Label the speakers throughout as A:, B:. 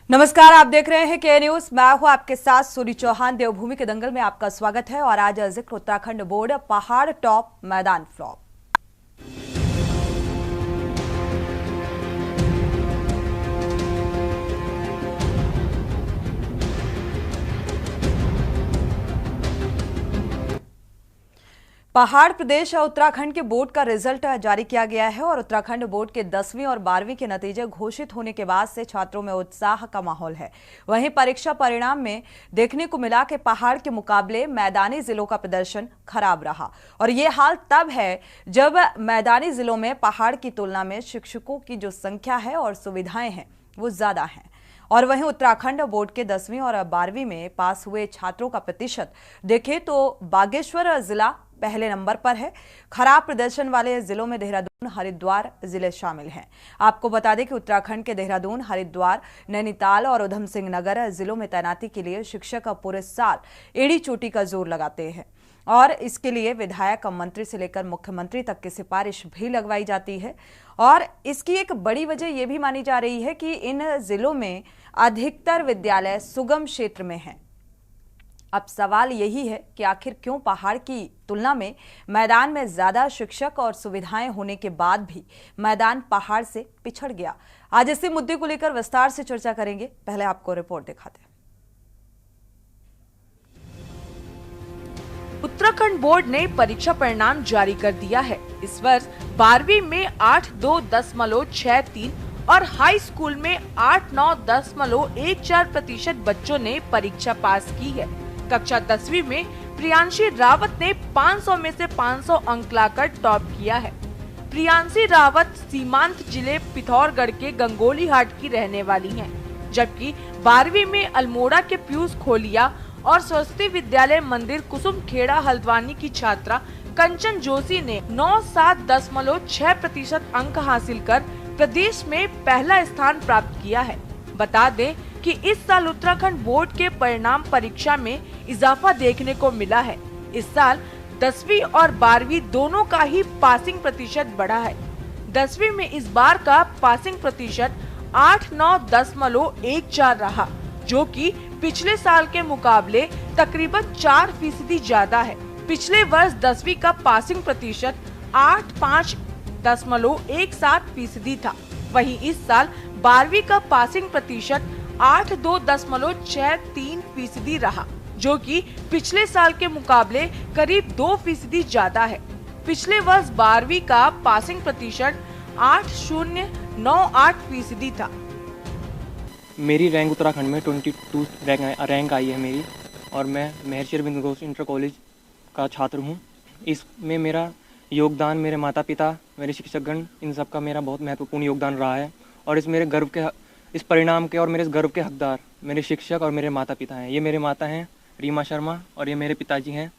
A: नमस्कार, आप देख रहे हैं के न्यूज। मैं हूं आपके साथ सूरी चौहान। देवभूमि के दंगल में आपका स्वागत है और आज जिक्र उत्तराखंड बोर्ड पहाड़ टॉप मैदान फ्लॉप। पहाड़ प्रदेश और उत्तराखंड के बोर्ड का रिजल्ट जारी किया गया है और उत्तराखंड बोर्ड के 10वीं और 12वीं के नतीजे घोषित होने के बाद से छात्रों में उत्साह का माहौल है। वहीं परीक्षा परिणाम में देखने को मिला कि पहाड़ के मुकाबले मैदानी जिलों का प्रदर्शन खराब रहा और ये हाल तब है जब मैदानी जिलों में पहाड़ की तुलना में शिक्षकों की जो संख्या है और सुविधाएं हैं वो ज्यादा हैं। और वहीं उत्तराखंड बोर्ड के 10वीं और 12वीं में पास हुए छात्रों का प्रतिशत देखें तो बागेश्वर जिला पहले नंबर पर है। खराब प्रदर्शन वाले जिलों में देहरादून, हरिद्वार जिले शामिल हैं। आपको बता दें कि उत्तराखंड के देहरादून, हरिद्वार, नैनीताल और उधम सिंह नगर जिलों में तैनाती के लिए शिक्षक पूरे साल एड़ी चोटी का जोर लगाते हैं और इसके लिए विधायक, मंत्री से लेकर मुख्यमंत्री तक की सिफारिश भी लगवाई जाती है। और इसकी एक बड़ी वजह यह भी मानी जा रही है कि इन जिलों में अधिकतर विद्यालय सुगम क्षेत्र में हैं। अब सवाल यही है कि आखिर क्यों पहाड़ की तुलना में मैदान में ज्यादा शिक्षक और सुविधाएं होने के बाद भी मैदान पहाड़ से पिछड़ गया। आज इसी मुद्दे को लेकर विस्तार से चर्चा करेंगे। पहले आपको रिपोर्ट दिखाते हैं।
B: उत्तराखंड बोर्ड ने परीक्षा परिणाम जारी कर दिया है। इस वर्ष 12वीं में 82.63 और हाई स्कूल में 89.14% बच्चों ने परीक्षा पास की है। कक्षा 10वीं में प्रियांशी रावत ने 500 में से 500 अंक लाकर टॉप किया है। प्रियांशी रावत सीमांत जिले पिथौरागढ़ के गंगोलीहाट की रहने वाली हैं, जबकि 12वीं में अल्मोड़ा के पीयूष खोलिया और सरस्वती विद्यालय मंदिर कुसुम खेड़ा हल्द्वानी की छात्रा कंचन जोशी ने 97.6% अंक हासिल कर प्रदेश में पहला स्थान प्राप्त किया है। बता दें कि इस साल उत्तराखंड बोर्ड के परिणाम परीक्षा में इजाफा देखने को मिला है। इस साल 10वीं और 12वीं दोनों का ही पासिंग प्रतिशत बढ़ा है। 10वीं में इस बार का पासिंग प्रतिशत 89.14 रहा, जो कि पिछले साल के मुकाबले तकरीबन 4% ज्यादा है। पिछले वर्ष 10वीं का पासिंग प्रतिशत 85.17% था। वहीं इस साल 12वीं का पासिंग प्रतिशत 82.63% रहा, जो कि पिछले साल के मुकाबले करीब 2% ज्यादा है। पिछले वर्ष 12वीं का पासिंग प्रतिशत 80.98% था।
C: मेरी रैंक उत्तराखंड में 22 रैंक आई है मेरी, और मैं महर्षि अरविंद घोष इंटर कॉलेज का छात्र हूँ। इसमें मेरा योगदान मेरे माता पिता, मेरे शिक्षकगण, इन सब का मेरा बहुत महत्वपूर्ण योगदान रहा है। और इस परिणाम के और मेरे इस गर्व के हकदार मेरे शिक्षक और मेरे माता पिता हैं। ये मेरे माता हैं रीमा शर्मा और ये मेरे पिताजी हैं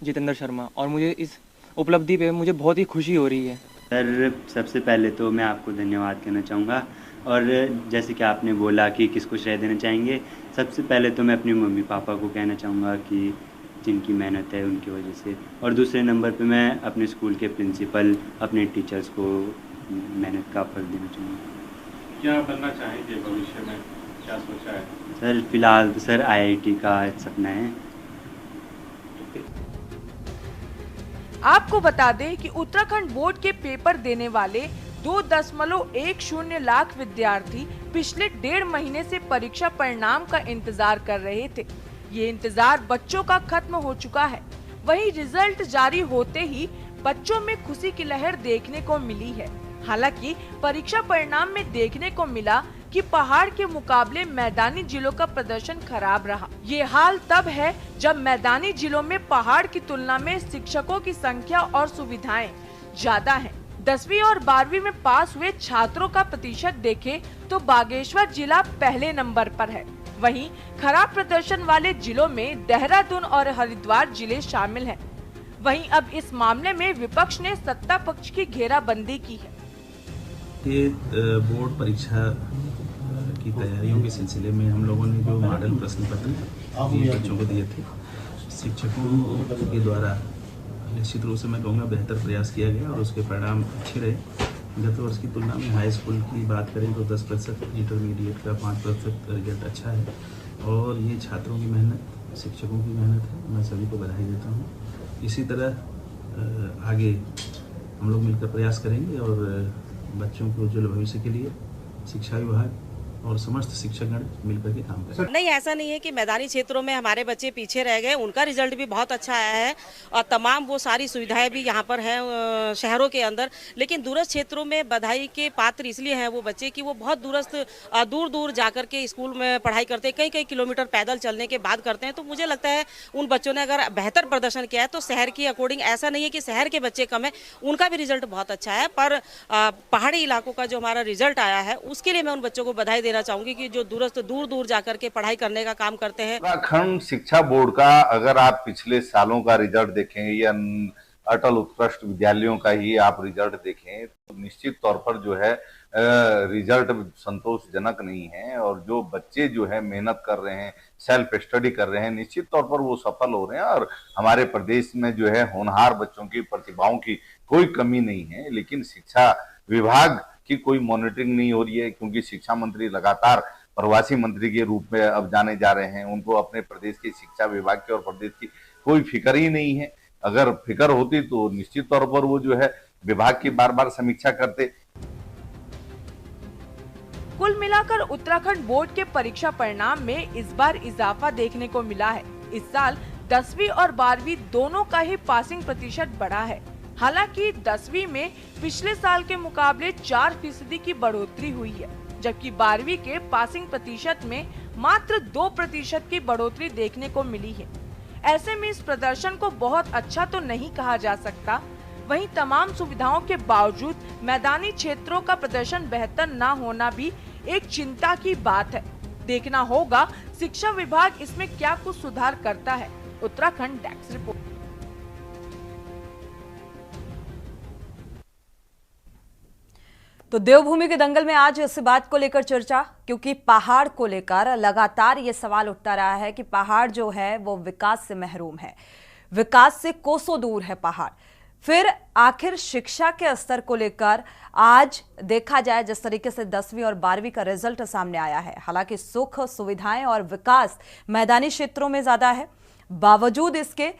C: जितेंद्र शर्मा, और मुझे इस उपलब्धि पे मुझे बहुत ही खुशी हो रही है।
D: सर, सबसे पहले तो मैं आपको धन्यवाद कहना चाहूँगा, और जैसे कि आपने बोला कि किसको श्रेय देना चाहेंगे, सबसे पहले तो मैं अपने मम्मी पापा को कहना चाहूँगा कि जिनकी मेहनत है उनकी वजह से, और दूसरे नंबर पे मैं अपने स्कूल के प्रिंसिपल, अपने टीचर्स को मेहनत का फल देना चाहूँगा।
E: क्या बनना चाहेंगे भविष्य में, क्या सोचा है?
D: सर, फिलहाल तो सर IIT का सपना है।
B: आपको बता दें कि उत्तराखंड बोर्ड के पेपर देने वाले 2.10 लाख विद्यार्थी पिछले 1.5 महीने से परीक्षा परिणाम का इंतजार कर रहे थे। ये इंतजार बच्चों का खत्म हो चुका है। वहीं रिजल्ट जारी होते ही बच्चों में खुशी की लहर देखने को मिली है। हालांकि परीक्षा परिणाम में देखने को मिला कि पहाड़ के मुकाबले मैदानी जिलों का प्रदर्शन खराब रहा। ये हाल तब है जब मैदानी जिलों में पहाड़ की तुलना में शिक्षकों की संख्या और सुविधाएं ज्यादा हैं। 10वीं और 12वीं में पास हुए छात्रों का प्रतिशत देखें तो बागेश्वर जिला पहले नंबर पर है। वहीं खराब प्रदर्शन वाले जिलों में देहरादून और हरिद्वार जिले शामिल हैं। वहीं अब इस मामले में विपक्ष ने सत्ता पक्ष की घेराबंदी की है।
F: ये बोर्ड परीक्षा की तैयारियों के सिलसिले में हम लोगों ने जो मॉडल प्रश्न पत्र बच्चों को दिए थे, शिक्षकों के द्वारा निश्चित रूप से मैं कहूँगा बेहतर प्रयास किया गया और उसके परिणाम अच्छे रहे। गत वर्ष की तुलना में हाई स्कूल की बात करें तो 10%, इंटरमीडिएट का 5% रिजल्ट अच्छा है और ये छात्रों की मेहनत, शिक्षकों की मेहनत है। मैं सभी को बधाई देता हूँ। इसी तरह आगे हम लोग मिलकर प्रयास करेंगे और बच्चों के उज्ज्वल भविष्य के लिए शिक्षा विभाग और समस्त शिक्षकगण मिलकर के काम करें।
G: नहीं, ऐसा नहीं है कि मैदानी क्षेत्रों में हमारे बच्चे पीछे रह गए, उनका रिजल्ट भी बहुत अच्छा आया है और तमाम वो सारी सुविधाएं भी यहाँ पर हैं शहरों के अंदर। लेकिन दूरस्थ क्षेत्रों में बधाई के पात्र इसलिए हैं वो बच्चे कि वो बहुत दूर दूर जाकर के स्कूल में पढ़ाई करते हैं, कई किलोमीटर पैदल चलने के बाद करते हैं। तो मुझे लगता है उन बच्चों ने अगर बेहतर प्रदर्शन किया है तो शहर की अकॉर्डिंग ऐसा नहीं है कि शहर के बच्चे कम है, उनका भी रिजल्ट बहुत अच्छा है। पर पहाड़ी इलाकों का जो हमारा रिजल्ट आया है उसके लिए मैं उन बच्चों को बधाई देना चाहूंगी कि जो दूर दूर जाकर के पढ़ाई करने का काम करते हैं।
H: उत्तराखंड शिक्षा बोर्ड का अगर आप पिछले सालों का रिजल्ट देखें या अटल उत्कृष्ट विद्यालयों का ही आप रिजल्ट देखें तो निश्चित तौर पर जो है रिजल्ट संतोषजनक नहीं है और जो बच्चे जो है मेहनत कर रहे हैं, सेल्फ स्टडी कर रहे हैं, निश्चित तौर पर वो सफल हो रहे हैं और हमारे प्रदेश में जो है होनहार बच्चों की प्रतिभाओं की कोई कमी नहीं है। लेकिन शिक्षा विभाग की कोई मॉनिटरिंग नहीं हो रही है क्योंकि शिक्षा मंत्री लगातार प्रवासी मंत्री के रूप में अब जाने जा रहे हैं। उनको अपने प्रदेश के शिक्षा विभाग की और प्रदेश की कोई फिक्र ही नहीं है। अगर फिक्र होती तो निश्चित तौर पर वो जो है विभाग की बार बार समीक्षा करते।
B: कुल मिलाकर उत्तराखंड बोर्ड के परीक्षा परिणाम में इस बार इजाफा देखने को मिला है। इस साल 10वीं और 12वीं दोनों का ही पासिंग प्रतिशत बढ़ा है। हालांकि 10वीं में पिछले साल के मुकाबले 4% की बढ़ोतरी हुई है, जबकि 12वीं के पासिंग प्रतिशत में मात्र 2% की बढ़ोतरी देखने को मिली है। ऐसे में इस प्रदर्शन को बहुत अच्छा तो नहीं कहा जा सकता। वहीं तमाम सुविधाओं के बावजूद मैदानी क्षेत्रों का प्रदर्शन बेहतर न होना भी एक चिंता की बात है। देखना होगा शिक्षा विभाग इसमें क्या कुछ सुधार करता है। Uttarakhand desk report.
A: तो देवभूमि के दंगल में आज इस बात को लेकर चर्चा, क्योंकि पहाड़ को लेकर लगातार ये सवाल उठता रहा है कि पहाड़ जो है वो विकास से महरूम है, विकास से कोसों दूर है पहाड़। फिर आखिर शिक्षा के स्तर को लेकर आज देखा जाए जिस तरीके से 10वीं और 12वीं का रिजल्ट सामने आया है, हालांकि सुख सुविधाएं और विकास मैदानी क्षेत्रों में ज्यादा है, बावजूद इसके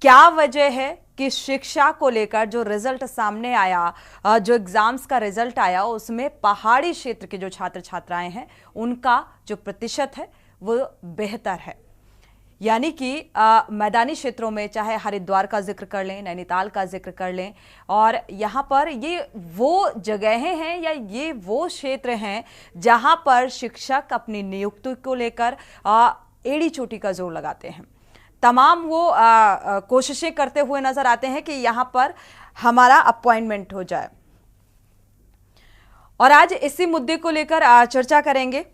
A: क्या वजह है कि शिक्षा को लेकर जो रिजल्ट सामने आया, जो एग्जाम्स का रिजल्ट आया, उसमें पहाड़ी क्षेत्र के जो छात्र छात्राएं हैं उनका जो प्रतिशत है वो बेहतर है। यानी कि मैदानी क्षेत्रों में चाहे हरिद्वार का जिक्र कर लें, नैनीताल का जिक्र कर लें, और यहाँ पर ये वो जगहें हैं या ये वो क्षेत्र हैं जहाँ पर शिक्षक अपनी नियुक्ति को लेकर एड़ी चोटी का जोर लगाते हैं। तमाम वो कोशिशें करते हुए नजर आते हैं कि यहाँ पर हमारा अपॉइंटमेंट हो जाए। और आज इसी मुद्दे को लेकर चर्चा करेंगे।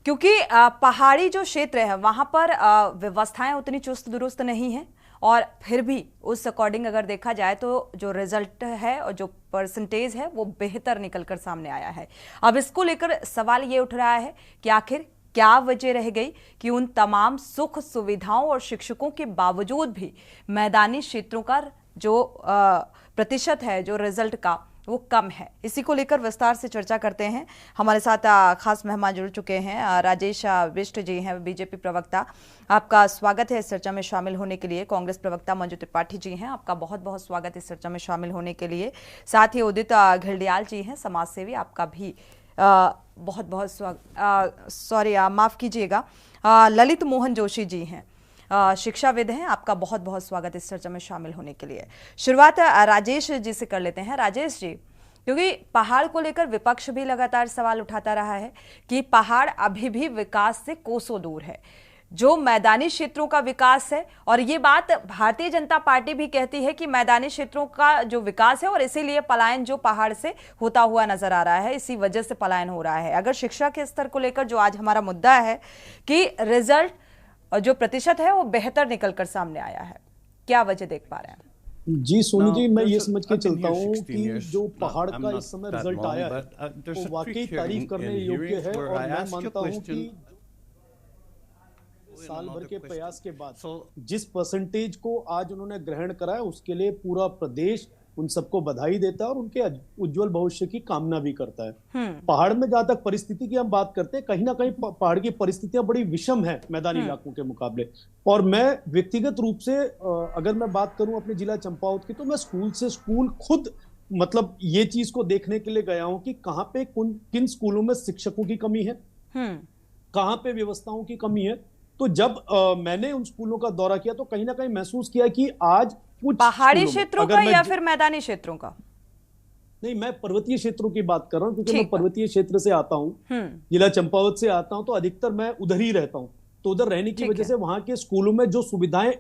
A: क्योंकि पहाड़ी जो क्षेत्र है वहां पर व्यवस्थाएं उतनी चुस्त दुरुस्त नहीं है, और फिर भी उस अकॉर्डिंग अगर देखा जाए तो जो रिजल्ट है और जो परसेंटेज है वो बेहतर निकलकर सामने आया है। अब इसको लेकर सवाल ये उठ रहा है कि आखिर क्या वजह रह गई कि उन तमाम सुख सुविधाओं और शिक्षकों के बावजूद भी मैदानी क्षेत्रों का जो प्रतिशत है जो रिजल्ट का वो कम है। इसी को लेकर विस्तार से चर्चा करते हैं। हमारे साथ खास मेहमान जुड़ चुके हैं। राजेश बिष्ट जी हैं, बीजेपी प्रवक्ता, आपका स्वागत है इस चर्चा में शामिल होने के लिए। कांग्रेस प्रवक्ता मंजू त्रिपाठी जी हैं, आपका बहुत बहुत स्वागत इस चर्चा में शामिल होने के लिए। साथ ही उदित घिल्डियाल जी हैं, समाजसेवी, आपका भी बहुत बहुत स्वागत। माफ कीजिएगा, ललित मोहन जोशी जी हैं, शिक्षाविद हैं, आपका बहुत बहुत स्वागत इस चर्चा में शामिल होने के लिए। शुरुआत राजेश जी से कर लेते हैं। राजेश जी, क्योंकि पहाड़ को लेकर विपक्ष भी लगातार सवाल उठाता रहा है कि पहाड़ अभी भी विकास से कोसों दूर है, जो मैदानी क्षेत्रों का विकास है, और ये बात भारतीय जनता पार्टी भी कहती है कि मैदानी क्षेत्रों का जो विकास है और इसीलिए पलायन जो पहाड़ से होता हुआ नजर आ रहा है, इसी वजह से पलायन हो रहा है। अगर शिक्षा के स्तर को लेकर जो आज हमारा मुद्दा है कि रिजल्ट और जो प्रतिशत है वो बेहतर निकलकर सामने आया है, क्या वजह देख पा रहे हैं?
I: जी सोनू जी, मैं ये समझ के चलता हूँ कि जो पहाड़ का इस समय रिजल्ट आया है वो वाकई तारीफ करने योग्य है, और मैं मानता हूँ कि साल भर के प्रयास के बाद जिस परसेंटेज को आज उन्होंने ग्रहण करा है, उसके लिए पूरा प्रदेश उन सबको बधाई देता है और उनके उज्जवल भविष्य की कामना भी करता है। पहाड़ में जहां तक परिस्थिति की हम बात करते हैं, कहीं ना कहीं पहाड़ की परिस्थितियां बड़ी विषम है मैदानी इलाकों के मुकाबले। और मैं व्यक्तिगत रूप से अगर मैं बात करूं अपने जिला चंपावत की, तो मैं स्कूल से स्कूल खुद मतलब ये चीज को देखने के लिए गया हूं कि कहां पे किन स्कूलों में शिक्षकों की कमी है, कहां पे व्यवस्थाओं की कमी है। तो जब मैंने उन स्कूलों का दौरा किया तो कहीं ना कहीं महसूस किया कि आज कुछ
A: पहाड़ी क्षेत्रों का या फिर मैदानी क्षेत्रों का?
I: नहीं, मैं पर्वतीय क्षेत्रों की बात कर रहा हूं, क्योंकि मैं पर्वतीय क्षेत्र से आता हूं, जिला चंपावत से आता हूं, तो अधिकतर मैं उधर ही रहता हूं। तो उधर रहने की वजह से वहां के स्कूलों में जो सुविधाएं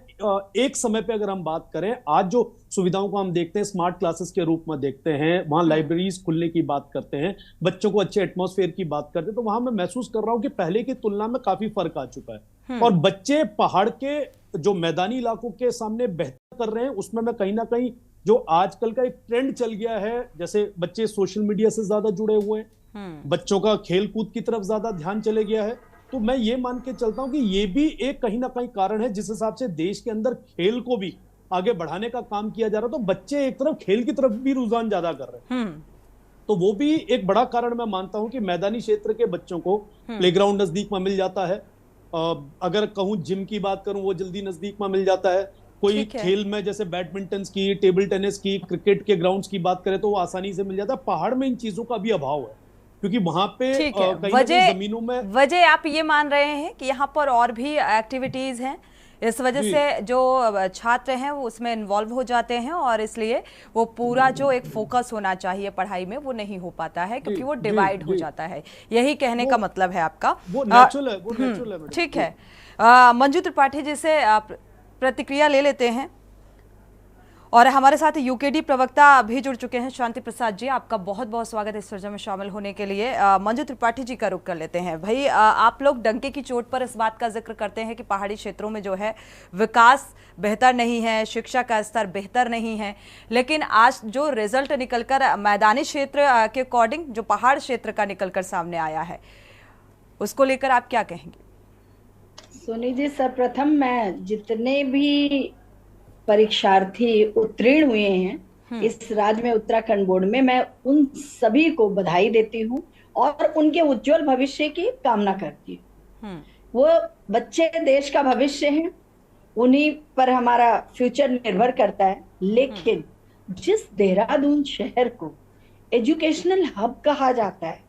I: एक समय पे अगर हम बात करें, आज जो सुविधाओं को हम देखते हैं स्मार्ट क्लासेस के रूप में देखते हैं, वहां लाइब्रेरीज खुलने की बात करते हैं, बच्चों को अच्छे एटमॉस्फेयर की बात करते हैं, तो वहां मैं महसूस कर रहा हूं कि पहले की तुलना में काफी फर्क आ चुका है। और बच्चे पहाड़ के जो मैदानी इलाकों के सामने बेहतर कर रहे हैं, उसमें मैं कहीं ना कहीं जो आजकल का एक ट्रेंड चल गया है, जैसे बच्चे सोशल मीडिया से ज्यादा जुड़े हुए हैं, बच्चों का खेल कूद की तरफ ज्यादा ध्यान चले गया है, तो मैं ये मान के चलता हूं कि ये भी एक कहीं ना कहीं कारण है जिस हिसाब से देश के अंदर खेल को भी आगे बढ़ाने का काम किया जा रहा है। तो बच्चे एक तरफ खेल की तरफ भी रुझान ज्यादा कर रहे हैं, तो वो भी एक बड़ा कारण मैं मानता हूं कि मैदानी क्षेत्र के बच्चों को प्लेग्राउंड नजदीक में मिल जाता है। अगर कहूं जिम की बात करूं, वो जल्दी नजदीक में मिल जाता है। कोई खेल में जैसे बैडमिंटन की, टेबल टेनिस की, क्रिकेट के ग्राउंड्स की बात करें तो वो आसानी से मिल जाता है। पहाड़ में इन चीजों का भी अभाव है, क्योंकि वहां पे कहीं जमीनों में
A: वजह आप ये मान रहे हैं कि यहाँ पर और भी एक्टिविटीज हैं, इस वजह से जो छात्र हैं वो उसमें इन्वॉल्व हो जाते हैं और इसलिए वो पूरा जो एक फोकस होना चाहिए पढ़ाई में वो नहीं हो पाता है, क्योंकि वो डिवाइड हो जाता है। यही कहने का मतलब है आपका।
I: वो नेचुरल है।
A: ठीक है, मंजू त्रिपाठी जी से प्रतिक्रिया ले लेते हैं। और हमारे साथ यूकेडी प्रवक्ता भी जुड़ चुके हैं, शांति प्रसाद जी। आपका बहुत बहुत स्वागत है इस चर्चा में शामिल होने के लिए। मंजू त्रिपाठी जी का रुख कर लेते हैं। भाई, आप लोग डंके की चोट पर इस बात का जिक्र करते हैं कि पहाड़ी क्षेत्रों में जो है विकास बेहतर नहीं है, शिक्षा का स्तर बेहतर नहीं है, लेकिन आज जो रिजल्ट निकलकर मैदानी क्षेत्र के अकॉर्डिंग जो पहाड़ क्षेत्र का निकलकर सामने आया है, उसको लेकर आप क्या कहेंगे?
J: सोनी जी, सर्वप्रथम मैं जितने भी परीक्षार्थी उत्तीर्ण हुए हैं इस राज्य में उत्तराखंड बोर्ड में, मैं उन सभी को बधाई देती हूँ और उनके उज्जवल भविष्य की कामना करती हूँ। वो बच्चे देश का भविष्य हैं, उन्हीं पर हमारा फ्यूचर निर्भर करता है। लेकिन जिस देहरादून शहर को एजुकेशनल हब कहा जाता है,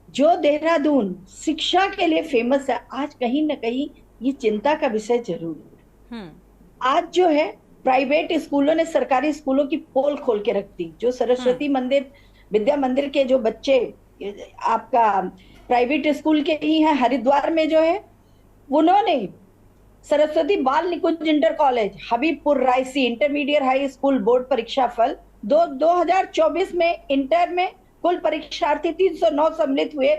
J: जो देहरादून शिक्षा के लिए फेमस है, आज कहीं ना कहीं ये चिंता का विषय जरूर है। आज जो है प्राइवेट स्कूलों ने सरकारी स्कूलों की पोल खोल के रख दी। जो सरस्वती मंदिर, विद्या मंदिर के जो बच्चे आपका प्राइवेट स्कूल के ही हैं, हरिद्वार में जो है, उन्होंने Saraswati Bal Nikunj inter college, Habibpur Raisi intermediate high school board परीक्षा फल 2024 में इंटर में कुल परीक्षार्थी 309 सम्मिलित हुए,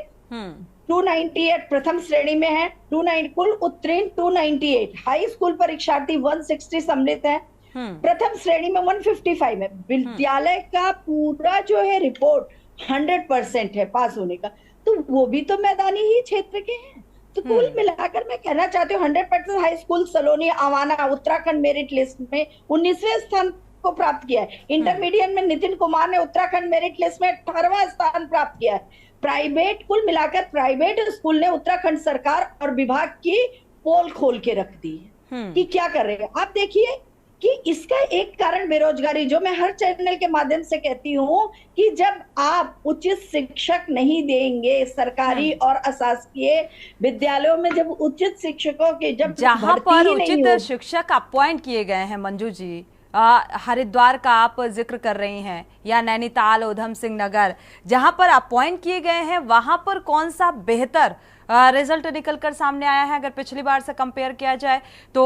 J: 298 प्रथम श्रेणी में है, 29 कुल उत्तीर्ण 298, हाई स्कूल परीक्षार्थी 160 सम्मिलित है, प्रथम श्रेणी में 155 है। विद्यालय का पूरा जो है रिपोर्ट 100% है पास होने का, तो वो भी तो मैदानी ही क्षेत्र के हैं। तो कुल मिलाकर मैं कहना चाहती हूँ 100% हाई स्कूल सलोनी आवाना उत्तराखंड मेरिट लिस्ट में 19वें स्थान को प्राप्त किया है। इंटरमीडिएट में नितिन कुमार ने उत्तराखंड मेरिट लिस्ट में 18वां स्थान प्राप्त किया है। प्राइवेट, कुल मिलाकर प्राइवेट स्कूल ने उत्तराखंड सरकार और विभाग की पोल खोल के रख दी है कि क्या कर रहे हैं। आप देखिए कि इसका एक कारण बेरोजगारी, जो मैं हर चैनल के माध्यम से कहती हूँ कि जब आप उचित शिक्षक नहीं देंगे सरकारी और अशासकीय विद्यालयों में, जब उचित शिक्षकों के
A: जहां पर उचित शिक्षक अपॉइंट किए गए हैं, मंजू जी हरिद्वार का आप जिक्र कर रही हैं या नैनीताल, उधम सिंह नगर, जहां पर अपॉइंट किए गए हैं, वहां पर कौन सा बेहतर रिजल्ट निकलकर सामने आया है? अगर पिछली बार से कंपेयर किया जाए तो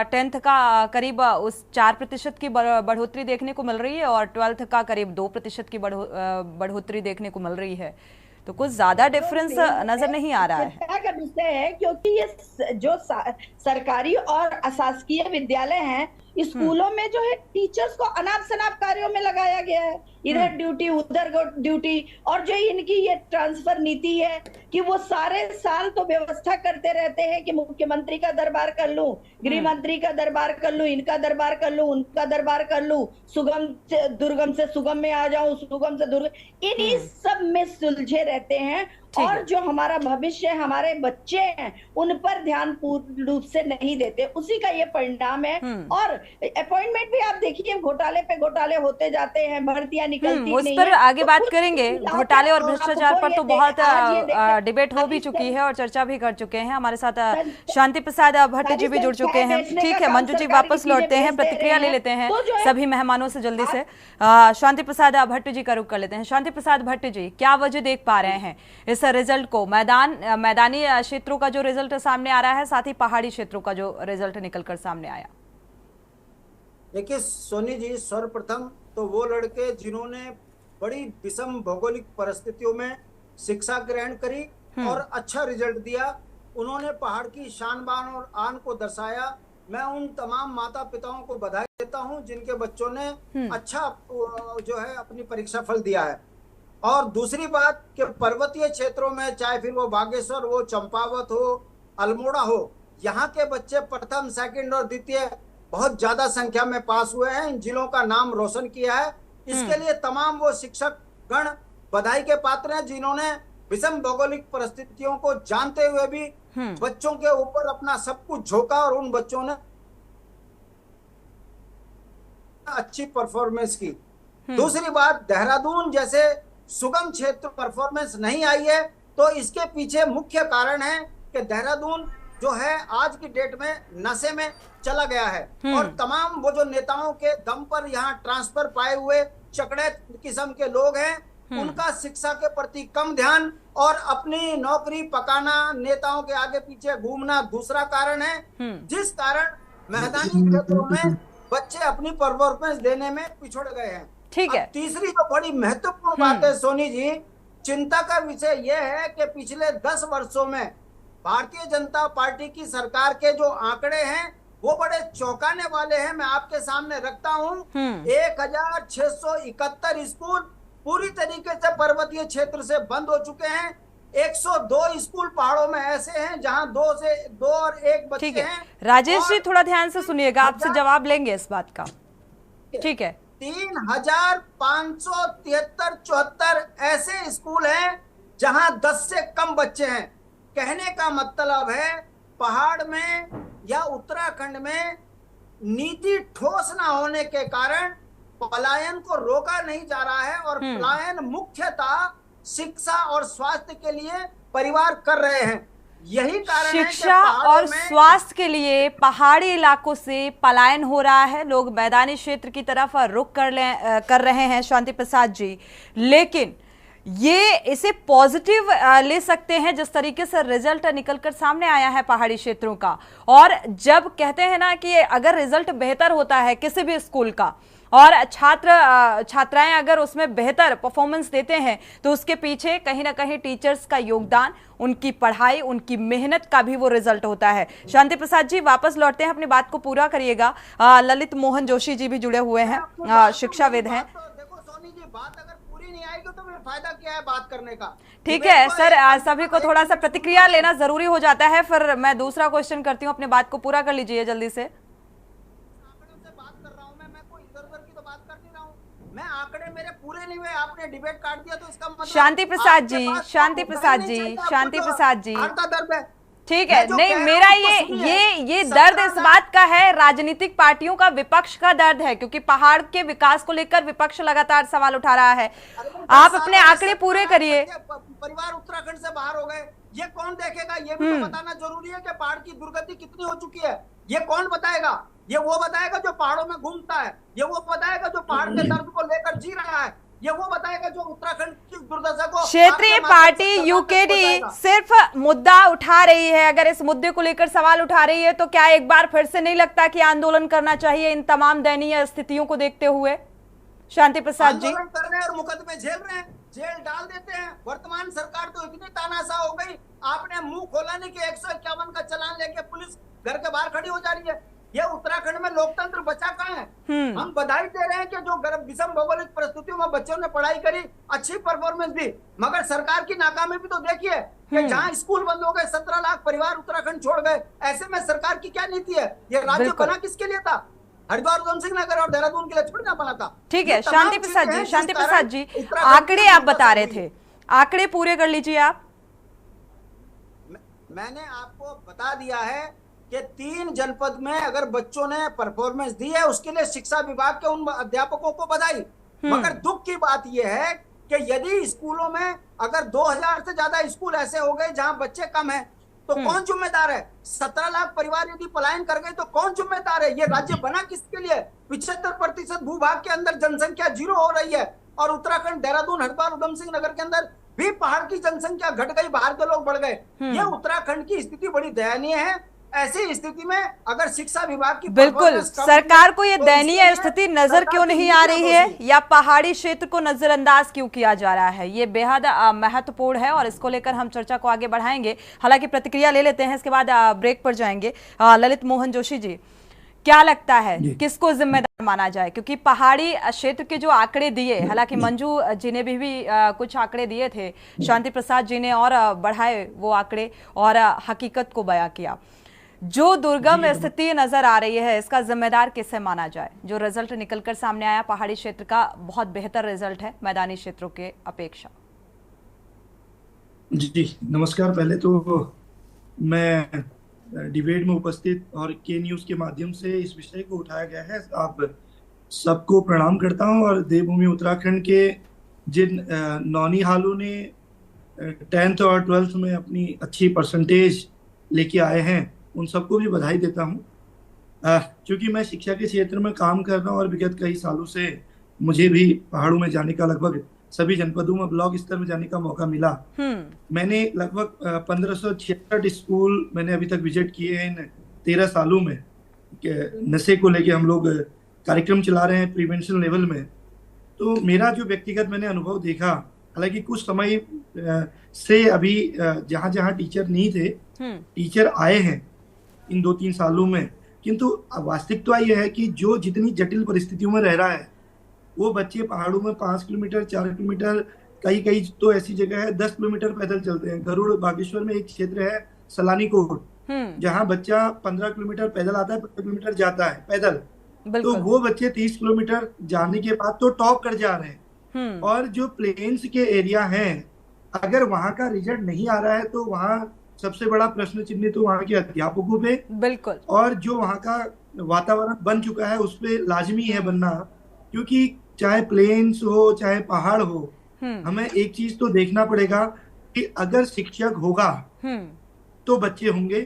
A: 10th का करीब उस 4% की बढ़ोतरी देखने को मिल रही है और 12th का करीब 2% की बढ़ोतरी देखने को मिल रही है, तो कुछ ज्यादा डिफरेंस नजर नहीं आ रहा है।
J: का विषय है क्योंकि ये जो सरकारी और अशासकीय विद्यालय हैं, स्कूलों में जो है टीचर्स को अनाप शनाप कार्यों में लगाया गया है। इधर ड्यूटी उधर ड्यूटी, और जो इनकी ये ट्रांसफर नीति है कि वो सारे साल तो व्यवस्था करते रहते हैं कि मुख्यमंत्री का दरबार कर लूं, गृह मंत्री का दरबार कर लूं, इनका दरबार कर लूं, उनका दरबार कर लूं, सुगम से दुर्गम से सुगम में आ जाऊं, सुगम से दुर्गम, इन्हीं सब में सुलझे रहते हैं। और जो हमारा भविष्य, हमारे बच्चे हैं, उन पर ध्यान पूर्ण रूप से नहीं देते, उसी का ये परिणाम है। और अपॉइंटमेंट भी आप देखिए, घोटाले पे घोटाले होते जाते हैं, भर्तियां निकलती
A: उस
J: नहीं
A: पर
J: है।
A: आगे बात करेंगे। घोटाले और भ्रष्टाचार पर तो बहुत डिबेट हो भी चुकी है और चर्चा भी कर चुके हैं। हमारे साथ शांति प्रसाद भट्ट जी भी जुड़ चुके हैं। ठीक है मंजू जी, वापस लौटते हैं, प्रतिक्रिया ले लेते हैं सभी मेहमानों से जल्दी से। शांति प्रसाद भट्ट जी का रुख कर लेते हैं। शांति प्रसाद भट्ट जी, क्या वजह देख पा रहे हैं इस रिजल्ट को? मैदानी क्षेत्रों का जो रिजल्ट सामने आ रहा है, साथ ही पहाड़ी क्षेत्रों का जो रिजल्ट निकलकर सामने आया।
K: देखिए सोनी जी, सर्वप्रथम तो वो लड़के जिन्होंने बड़ी विषम भौगोलिक परिस्थितियों में शिक्षा ग्रहण करी और अच्छा रिजल्ट दिया, उन्होंने पहाड़ की शान बान और आन को दर्शाया। मैं उन तमाम माता पिताओं को बधाई देता हूं जिनके बच्चों ने अच्छा जो है अपनी परीक्षा फल दिया है। और दूसरी बात कि पर्वतीय क्षेत्रों में, चाहे फिर वो बागेश्वर हो, चंपावत हो, अल्मोड़ा हो, यहाँ के बच्चे प्रथम, सेकंड और द्वितीय बहुत ज्यादा संख्या में पास हुए हैं। इन जिलों का नाम रोशन किया है। इसके लिए तमाम वो शिक्षक गण बधाई के पात्र हैं जिन्होंने विषम भौगोलिक परिस्थितियों को जानते हुए भी बच्चों के ऊपर अपना सब कुछ झोंका और उन बच्चों ने अच्छी परफॉर्मेंस की। दूसरी बात, देहरादून जैसे सुगम क्षेत्र परफॉर्मेंस नहीं आई है, तो इसके पीछे मुख्य कारण है कि देहरादून जो है आज की डेट में नशे में चला गया है और तमाम वो जो नेताओं के दम पर यहाँ ट्रांसफर पाए हुए चकड़े किस्म के लोग हैं, उनका शिक्षा के प्रति कम ध्यान और अपनी नौकरी पकाना, नेताओं के आगे पीछे घूमना दूसरा कारण है, जिस कारण मैदानी क्षेत्रों में बच्चे अपनी परफॉर्मेंस देने में पिछड़ गए हैं।
A: ठीक है।
K: तीसरी जो बड़ी महत्वपूर्ण बात है सोनी जी, चिंता का विषय यह है कि पिछले 10 वर्षों में भारतीय जनता पार्टी की सरकार के जो आंकड़े हैं वो बड़े चौंकाने वाले हैं। मैं आपके सामने रखता हूं 1671 स्कूल पूरी तरीके से पर्वतीय क्षेत्र से बंद हो चुके हैं। 102 स्कूल पहाड़ों में ऐसे हैं जहां 2 और 1 बच्चे हैं।
A: राजेश जी थोड़ा ध्यान से सुनिएगा, आपसे जवाब लेंगे इस बात का। ठीक है।
K: 3573-74 ऐसे स्कूल हैं जहां 10 से कम बच्चे हैं। कहने का मतलब है पहाड़ में या उत्तराखंड में नीति ठोस ना होने के कारण पलायन को रोका नहीं जा रहा है और पलायन मुख्यतः शिक्षा और स्वास्थ्य के लिए परिवार कर रहे हैं। यही कारण
A: शिक्षा
K: है कि
A: और स्वास्थ्य के लिए पहाड़ी इलाकों से पलायन हो रहा है, लोग मैदानी क्षेत्र की तरफ रुख कर रहे हैं शांति प्रसाद जी। लेकिन ये इसे पॉजिटिव ले सकते हैं जिस तरीके से रिजल्ट निकलकर सामने आया है पहाड़ी क्षेत्रों का। और जब कहते हैं ना कि अगर रिजल्ट बेहतर होता है किसी भी स्कूल का और छात्राएं अगर उसमें बेहतर परफॉर्मेंस देते हैं तो उसके पीछे कहीं ना कहीं टीचर्स का योगदान, उनकी पढ़ाई, उनकी मेहनत का भी वो रिजल्ट होता है। शांति प्रसाद जी वापस लौटते हैं, अपनी बात को पूरा करिएगा। ललित मोहन जोशी जी भी जुड़े हुए हैं, शिक्षाविद हैं।
K: देखो सोनी जी, बात अगर पूरी नहीं आएगी तो फिर फायदा क्या है बात करने का।
A: ठीक है सर, सभी को थोड़ा सा प्रतिक्रिया लेना जरूरी हो जाता है, फिर मैं दूसरा क्वेश्चन करती हूँ, अपनी बात को पूरा कर लीजिए जल्दी से।
K: मैं आंकड़े मेरे पूरे नहीं हुए, आपने डिबेट काट दिया तो इसका मतलब
A: शांति प्रसाद जी, शांति प्रसाद जी, शांति प्रसाद जी, ठीक है। नहीं, मेरा ये दर्द इस बात का है, राजनीतिक पार्टियों का, विपक्ष का दर्द है, क्योंकि पहाड़ के विकास को लेकर विपक्ष लगातार सवाल उठा रहा है। आप अपने आंकड़े पूरे करिए।
K: परिवार उत्तराखंड से बाहर हो गए, ये कौन देखेगा? ये भी तो बताना जरूरी है कि पहाड़ की दुर्गति कितनी हो चुकी है। ये कौन बताएगा? ये वो बताएगा जो पहाड़ों में घूमता है, ये वो बताएगा जो पहाड़ के दर्द को लेकर जी रहा है, ये वो बताएगा जो उत्तराखंड की दुर्दशा को।
A: क्षेत्रीय पार्टी यूकेडी सिर्फ मुद्दा उठा रही है, अगर इस मुद्दे को लेकर सवाल उठा रही है तो क्या एक बार फिर से नहीं लगता कि आंदोलन करना चाहिए इन तमाम दयनीय स्थितियों को देखते हुए? शांति प्रसाद जी,
K: आंदोलन कर रहे हैं और मुकदमे झेल रहे हैं, जेल डाल देते हैं। वर्तमान सरकार तो इतनी तानाशाह हो गई, आपने मुंह खोला नहीं कि 151 का चालान लेके पुलिस घर के बाहर खड़ी हो जा रही है। ये उत्तराखंड में लोकतंत्र बचा कहाँ है? हम बधाई दे रहे हैं कि जो विषम भौगोलिक परिस्थितियों में बच्चों ने पढ़ाई करी, अच्छी परफॉर्मेंस दी, मगर सरकार की नाकामी भी तो देखिए कि जहां स्कूल बंद हो गए, 17 लाख परिवार उत्तराखंड छोड़ गए, ऐसे में सरकार की क्या नीति है? ये राज्य बना किसके लिए था? हरिद्वार, उधम सिंह नगर और देहरादून के लिए थोड़ी ना बना था।
A: ठीक है शांति प्रसाद जी, आंकड़े आप बता रहे थे, आंकड़े पूरे कर लीजिए आप।
K: मैंने आपको बता दिया है कि 3 जनपद में अगर बच्चों ने परफॉर्मेंस दी है, उसके लिए शिक्षा विभाग के उन अध्यापकों को बधाई। मगर दुख की बात यह है कि यदि स्कूलों में अगर 2000 से ज्यादा स्कूल ऐसे हो गए जहां बच्चे कम हैं, तो कौन जिम्मेदार है? 17 लाख परिवार यदि पलायन कर गए तो कौन जिम्मेदार है? ये राज्य बना किसके लिए? 75% भूभाग के अंदर जनसंख्या 0 हो रही है, और उत्तराखंड, देहरादून, हरिद्वार, उधम सिंह नगर के अंदर भी पहाड़ की जनसंख्या घट गई, बाहर के लोग बढ़ गए। ये उत्तराखंड की स्थिति बड़ी दयनीय है। ऐसी स्थिति में अगर शिक्षा विभाग की
A: बिल्कुल सरकार को ये दयनीय स्थिति नजर क्यों नहीं आ रही है, या पहाड़ी क्षेत्र को नजरअंदाज क्यों किया जा रहा है, ये बेहद महत्वपूर्ण है और इसको लेकर हम चर्चा को आगे बढ़ाएंगे। हालांकि प्रतिक्रिया ले लेते हैं, इसके बाद ब्रेक पर जाएंगे। ललित मोहन जोशी जी, क्या लगता है किसको जिम्मेदार माना जाए? क्योंकि पहाड़ी क्षेत्र के जो आंकड़े दिए, हालांकि मंजू जी ने भी कुछ आंकड़े दिए थे, शांति प्रसाद जी ने और बढ़ाए वो आंकड़े और हकीकत को बयां किया। जो दुर्गम स्थिति नजर आ रही है, इसका जिम्मेदार किसे माना जाए? जो रिजल्ट निकलकर सामने आया पहाड़ी क्षेत्र का बहुत बेहतर रिजल्ट है मैदानी क्षेत्रों के अपेक्षा।
L: जी नमस्कार। पहले तो मैं डिबेट में उपस्थित और के न्यूज के माध्यम से इस विषय को उठाया गया है, आप सबको प्रणाम करता हूं। और देवभूमि उत्तराखंड के जिन नौनिहालों ने 10th और 12th में अपनी अच्छी परसेंटेज लेके आए हैं, उन सबको भी बधाई देता हूं। क्योंकि मैं शिक्षा के क्षेत्र में काम कर रहा हूं और विगत कई सालों से मुझे भी पहाड़ों में जाने का, लगभग सभी जनपदों में ब्लॉक स्तर में जाने का मौका मिला। मैंने लगभग 1566 स्कूल मैंने अभी तक विजिट किए हैं इन 13 सालों में। नशे को लेके हम लोग कार्यक्रम चला रहे हैं प्रिवेंशन लेवल में। तो मेरा जो व्यक्तिगत मैंने अनुभव देखा, हालांकि कुछ समय से अभी जहाँ जहाँ टीचर नहीं थे, टीचर आए हैं इन 2-3 सालों में, किंतु वास्तविकता यह है कि जो जितनी जटिल परिस्थितियों में रह रहा है, वो बच्चे पहाड़ों में 5 किलोमीटर 4 किलोमीटर, कई तो ऐसी जगह है 10 किलोमीटर पैदल चलते हैं। गरुड़ बागेश्वर में एक क्षेत्र है सलानी कोट, जहाँ बच्चा 15 किलोमीटर पैदल आता है, 15 किलोमीटर जाता है पैदल। तो वो बच्चे 30 किलोमीटर जाने के बाद तो टॉप कर जा रहे हैं। और जो प्लेन्स के एरिया हैं, अगर वहाँ का रिजल्ट नहीं आ रहा है तो वहाँ सबसे बड़ा प्रश्न चिन्ह तो वहाँ के अध्यापकों पे, बिल्कुल, और जो वहाँ का वातावरण बन चुका है उस पे लाजमी है बनना। क्योंकि चाहे प्लेन्स हो चाहे पहाड़ हो, हमें एक चीज तो देखना पड़ेगा कि अगर शिक्षक होगा तो बच्चे होंगे,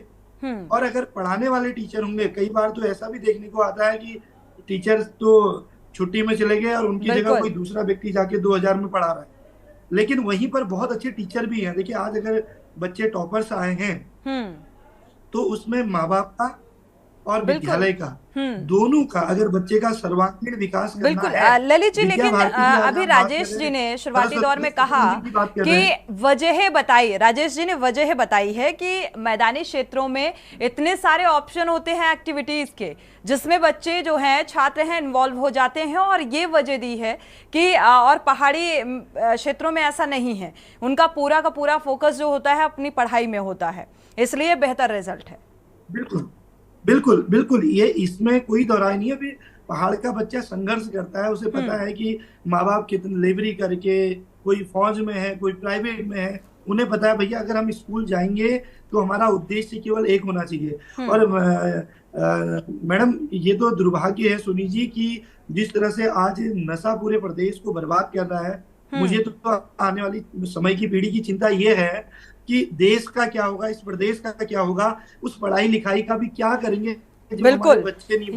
L: और अगर पढ़ाने वाले टीचर होंगे। कई बार तो ऐसा भी देखने को आता है कि टीचर तो छुट्टी में चले गए और उनकी जगह कोई दूसरा व्यक्ति जाके 2000 में पढ़ा रहा है, लेकिन वहीं पर बहुत अच्छे टीचर भी हैं। देखिए आज अगर बच्चे टॉपर्स आए हैं तो उसमें माँ बाप का और विद्यालय का, दोनों का, अगर बच्चे का सर्वांगीण विकास करना
A: बिल्कुल
L: है।
A: ललित जी, लेकिन अभी राजेश जी ने शुरुआती दौर में कहा कि वजह बताई, राजेश जी ने वजह बताई है कि मैदानी क्षेत्रों में इतने सारे ऑप्शन होते हैं एक्टिविटीज के, जिसमें बच्चे जो हैं, छात्र हैं, इन्वॉल्व हो जाते हैं, और ये वजह दी है कि और पहाड़ी क्षेत्रों में ऐसा नहीं है, उनका पूरा का पूरा फोकस जो होता है अपनी पढ़ाई में होता है, इसलिए बेहतर रिजल्ट है।
L: बिल्कुल बिल्कुल बिल्कुल, ये इसमें कोई दोहराई नहीं है। फिर पहाड़ का बच्चा संघर्ष करता है, उसे पता है कि माँ बाप कितनी लेबरी करके, कोई फौज में है, कोई प्राइवेट में है, उन्हें पता है भैया अगर हम स्कूल जाएंगे तो हमारा उद्देश्य केवल एक होना चाहिए। और मैडम, ये तो दुर्भाग्य है सोनी जी कि जिस तरह से आज नशा पूरे प्रदेश को बर्बाद कर रहा है, मुझे तो आने वाली समय की पीढ़ी की चिंता ये है कि देश का क्या होगा, इस प्रदेश का क्या होगा, उस पढ़ाई लिखाई का भी क्या करेंगे।
A: बिल्कुल,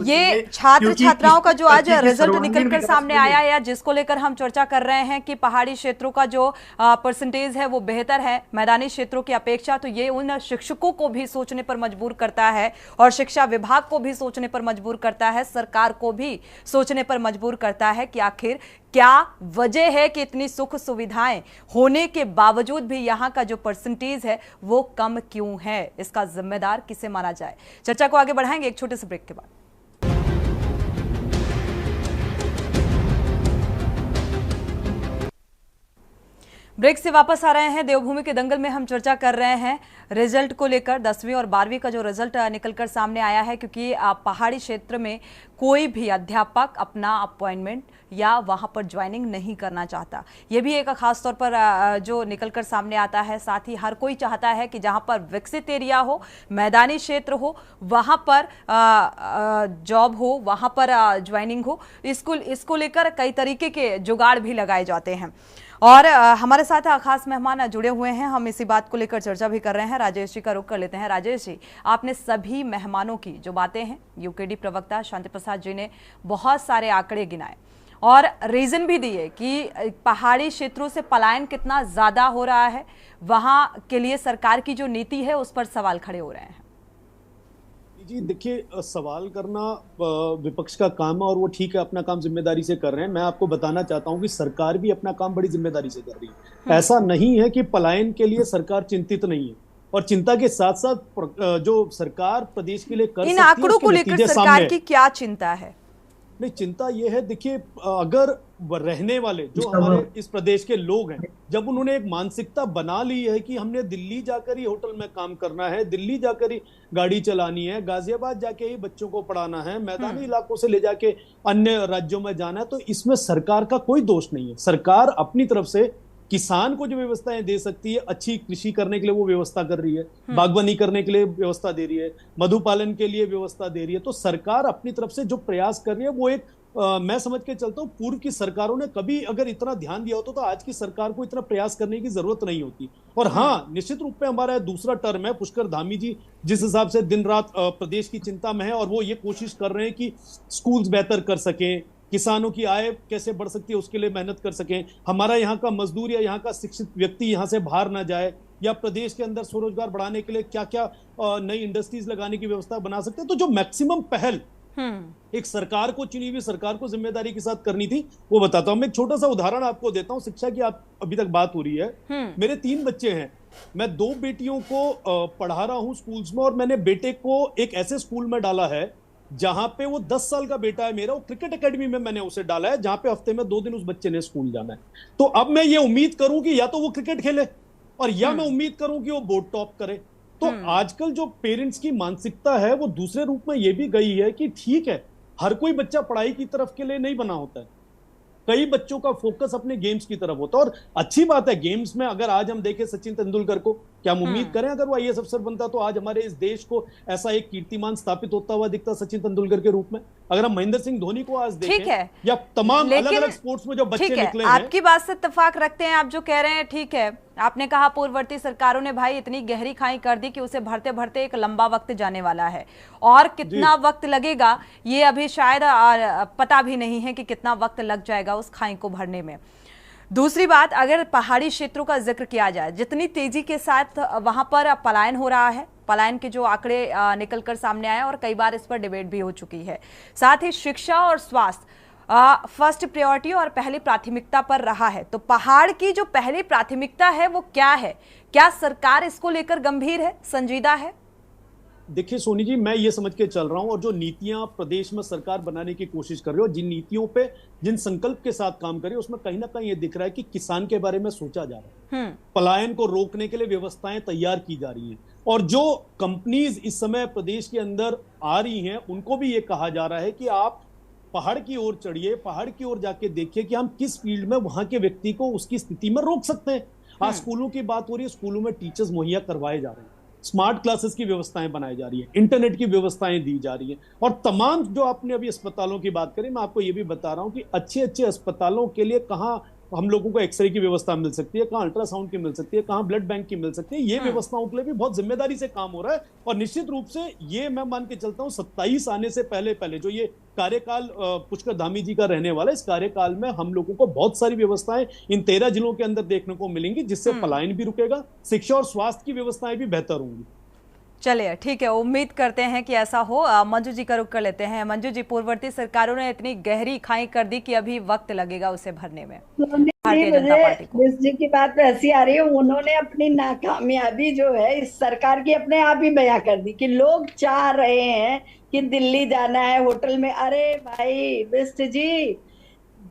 A: ये छात्र छात्राओं का जो आज रिजल्ट निकलकर सामने आया, या जिसको लेकर हम चर्चा कर रहे हैं कि पहाड़ी क्षेत्रों का जो परसेंटेज है वो बेहतर है मैदानी क्षेत्रों की अपेक्षा, तो ये उन शिक्षकों को भी सोचने पर मजबूर करता है, और शिक्षा विभाग को भी सोचने पर मजबूर करता है, सरकार को भी सोचने पर मजबूर करता है कि आखिर क्या वजह है कि इतनी सुख सुविधाएं होने के बावजूद भी यहाँ का जो परसेंटेज है वो कम क्यों है, इसका जिम्मेदार किसे माना जाए। चर्चा को आगे बढ़ाएंगे एक छोटे से ब्रेक के बाद। ब्रेक से वापस आ रहे हैं। देवभूमि के दंगल में हम चर्चा कर रहे हैं रिजल्ट को लेकर। 10वीं और 12वीं का जो रिजल्ट निकलकर सामने आया है, क्योंकि पहाड़ी क्षेत्र में कोई भी अध्यापक अपना अपॉइंटमेंट या वहां पर ज्वाइनिंग नहीं करना चाहता। ये भी एक खास तौर पर जो निकलकर सामने आता है। साथ ही हर कोई चाहता है कि जहां पर विकसित एरिया हो, मैदानी क्षेत्र हो, वहां पर जॉब हो, वहां पर ज्वाइनिंग हो। इसको लेकर कई तरीके के जुगाड़ भी लगाए जाते हैं। और हमारे साथ खास मेहमान जुड़े हुए हैं। हम इसी बात को लेकर चर्चा भी कर रहे हैं। राजेश जी का रुख कर लेते हैं। राजेश जी, आपने सभी मेहमानों की जो बातें हैं, यूकेडी प्रवक्ता शांति प्रसाद जी ने बहुत सारे आंकड़े गिनाए और रीजन भी दिए कि पहाड़ी क्षेत्रों से पलायन कितना ज्यादा हो रहा है। वहां के लिए सरकार की जो नीति है उस पर सवाल खड़े हो रहे हैं।
I: जी देखिए, सवाल करना विपक्ष का काम है और वो ठीक है, अपना काम जिम्मेदारी से कर रहे हैं। मैं आपको बताना चाहता हूं कि सरकार भी अपना काम बड़ी जिम्मेदारी से कर रही है। ऐसा नहीं है कि पलायन के लिए सरकार चिंतित नहीं है, और चिंता के साथ साथ जो सरकार प्रदेश के लिए कर सकती है,
A: इन आंकड़ों को लेकर सरकार की क्या चिंता है?
I: नहीं, चिंता यह है, देखिए, अगर रहने वाले जो हमारे इस प्रदेश के लोग हैं, जब उन्होंने एक मानसिकता बना ली है कि हमने दिल्ली जाकर ही होटल में काम करना है, दिल्ली जाकर ही गाड़ी चलानी है, गाजियाबाद जाके ही बच्चों को पढ़ाना है, मैदानी इलाकों से ले जाके अन्य राज्यों में जाना है, तो इसमें सरकार का कोई दोष नहीं है। सरकार अपनी तरफ से किसान को जो व्यवस्थाएं दे सकती है, अच्छी कृषि करने के लिए वो व्यवस्था कर रही है, बागवानी करने के लिए व्यवस्था दे रही है, मधुपालन के लिए व्यवस्था दे रही है। तो सरकार अपनी तरफ से जो प्रयास कर रही है वो एक मैं समझ के चलता हूं, पूर्व की सरकारों ने कभी अगर इतना ध्यान दिया होता तो आज की सरकार को इतना प्रयास करने की जरूरत नहीं होती। और हाँ, निश्चित रूप में हमारा दूसरा टर्म है। पुष्कर धामी जी जिस हिसाब से दिन रात प्रदेश की चिंता में है, और वो ये कोशिश कर रहे हैं कि स्कूल्स बेहतर कर सकें, किसानों की आय कैसे बढ़ सकती है उसके लिए मेहनत कर सकें, हमारा यहाँ का मजदूर या यहाँ का शिक्षित व्यक्ति यहाँ से बाहर ना जाए, या प्रदेश के अंदर स्वरोजगार बढ़ाने के लिए क्या क्या नई इंडस्ट्रीज लगाने की व्यवस्था बना सकते हैं। तो जो मैक्सिमम पहल एक सरकार को, चुनी हुई सरकार को जिम्मेदारी के साथ करनी थी, वो बताता हूं। मैं एक छोटा सा उदाहरण आपको देता हूं। शिक्षा की आप अभी तक बात हो रही है। मेरे 3 बच्चे हैं, मैं 2 बेटियों को पढ़ा रहा हूं स्कूल्स में, और मैंने बेटे को एक ऐसे स्कूल में डाला है जहां पे वो 10 साल का बेटा है मेरा, वो क्रिकेट एकेडमी में मैंने उसे डाला है, जहां पे हफ्ते में 2 दिन उस बच्चे ने स्कूल जाना है। तो अब मैं ये उम्मीद करूं कि या तो वो क्रिकेट खेले, और या मैं उम्मीद करूं कि वो बोर्ड टॉप करे। तो आजकल जो पेरेंट्स की मानसिकता है वो दूसरे रूप में ये भी गई है कि ठीक है, हर कोई बच्चा पढ़ाई की तरफ के लिए नहीं बना होता है, कई बच्चों का फोकस अपने गेम्स की तरफ होता है। और अच्छी बात है, गेम्स में अगर आज हम देखें सचिन तेंदुलकर को, क्या हम उम्मीद करें अगर वो आईएएस अफसर बनता तो आज हमारे इस देश को ऐसा एक कीर्तिमान स्थापित होता हुआ दिखता सचिन तेंदुलकर के रूप में? अगर हम महेंद्र सिंह धोनी को आज देखें, या तमाम अलग अलग स्पोर्ट्स में जो बच्चे निकले हैं।
A: आपकी बात से इत्तेफाक रखते हैं, आप जो कह रहे हैं ठीक है। आपने कहा पूर्ववर्ती सरकारों ने भाई इतनी गहरी खाई कर दी कि उसे भरते भरते एक लंबा वक्त जाने वाला है, और कितना वक्त लगेगा ये अभी शायद पता भी नहीं है कि कितना वक्त लग जाएगा उस खाई को भरने में। दूसरी बात, अगर पहाड़ी क्षेत्रों का जिक्र किया जाए, जितनी तेजी के साथ वहां पर पलायन हो रहा है, पलायन के जो आंकड़े निकलकर सामने आए और कई बार इस पर डिबेट भी हो चुकी है। साथ ही शिक्षा और स्वास्थ्य फर्स्ट प्रायोरिटी और पहली प्राथमिकता पर रहा है। तो पहाड़ की जो पहली प्राथमिकता है वो क्या है? क्या सरकार इसको लेकर गंभीर है, संजीदा है?
I: देखिए सोनी जी, मैं ये समझ के चल रहा हूं, और जो नीतियां प्रदेश में सरकार बनाने की कोशिश कर रही है, और जिन नीतियों पे, जिन संकल्प के साथ काम कर रही है, उसमें कहीं ना कहीं ये दिख रहा है कि किसान के बारे में सोचा जा रहा है। पलायन को रोकने के लिए व्यवस्थाएं तैयार की जा रही हैं, और जो कंपनीज इस समय प्रदेश के अंदर आ रही हैं उनको भी ये कहा जा रहा है कि आप पहाड़ की ओर चढ़िए, पहाड़ की ओर जाके देखिए कि हम किस फील्ड में वहां के व्यक्ति को उसकी स्थिति में रोक सकते हैं। आज स्कूलों की बात हो रही है, स्कूलों में टीचर्स मुहैया करवाए जा रहे हैं, स्मार्ट क्लासेस की व्यवस्थाएं बनाई जा रही है, इंटरनेट की व्यवस्थाएं दी जा रही है, और तमाम जो आपने अभी अस्पतालों की बात करी, मैं आपको ये भी बता रहा हूं कि अच्छे अच्छे अस्पतालों के लिए कहां हम लोगों को एक्सरे की व्यवस्था मिल सकती है, कहां अल्ट्रासाउंड की मिल सकती है, कहां ब्लड बैंक की मिल सकती है, ये व्यवस्थाओं के लिए भी बहुत जिम्मेदारी से काम हो रहा है। और निश्चित रूप से ये मैं मान के चलता हूं 27 आने से पहले जो ये कार्यकाल पुष्कर धामी जी का रहने वाला है, इस कार्यकाल में हम लोगों को बहुत सारी व्यवस्थाएं इन 13 जिलों के अंदर देखने को मिलेंगी, जिससे पलायन भी रुकेगा, शिक्षा और स्वास्थ्य की व्यवस्थाएं भी बेहतर होंगी।
A: चलिए ठीक है, उम्मीद करते हैं कि ऐसा हो। मंजू जी का रुख कर लेते हैं। मंजू जी, पूर्ववर्ती सरकारों ने इतनी गहरी खाई कर दी कि अभी वक्त लगेगा उसे भरने में। भारतीय जनता पार्टी को
J: जी की बात पे हंसी आ रही है। उन्होंने अपनी नाकामयाबी जो है इस सरकार की अपने आप ही बयां कर दी कि लोग चाह रहे हैं कि दिल्ली जाना है होटल में। अरे भाई बिस्ट जी,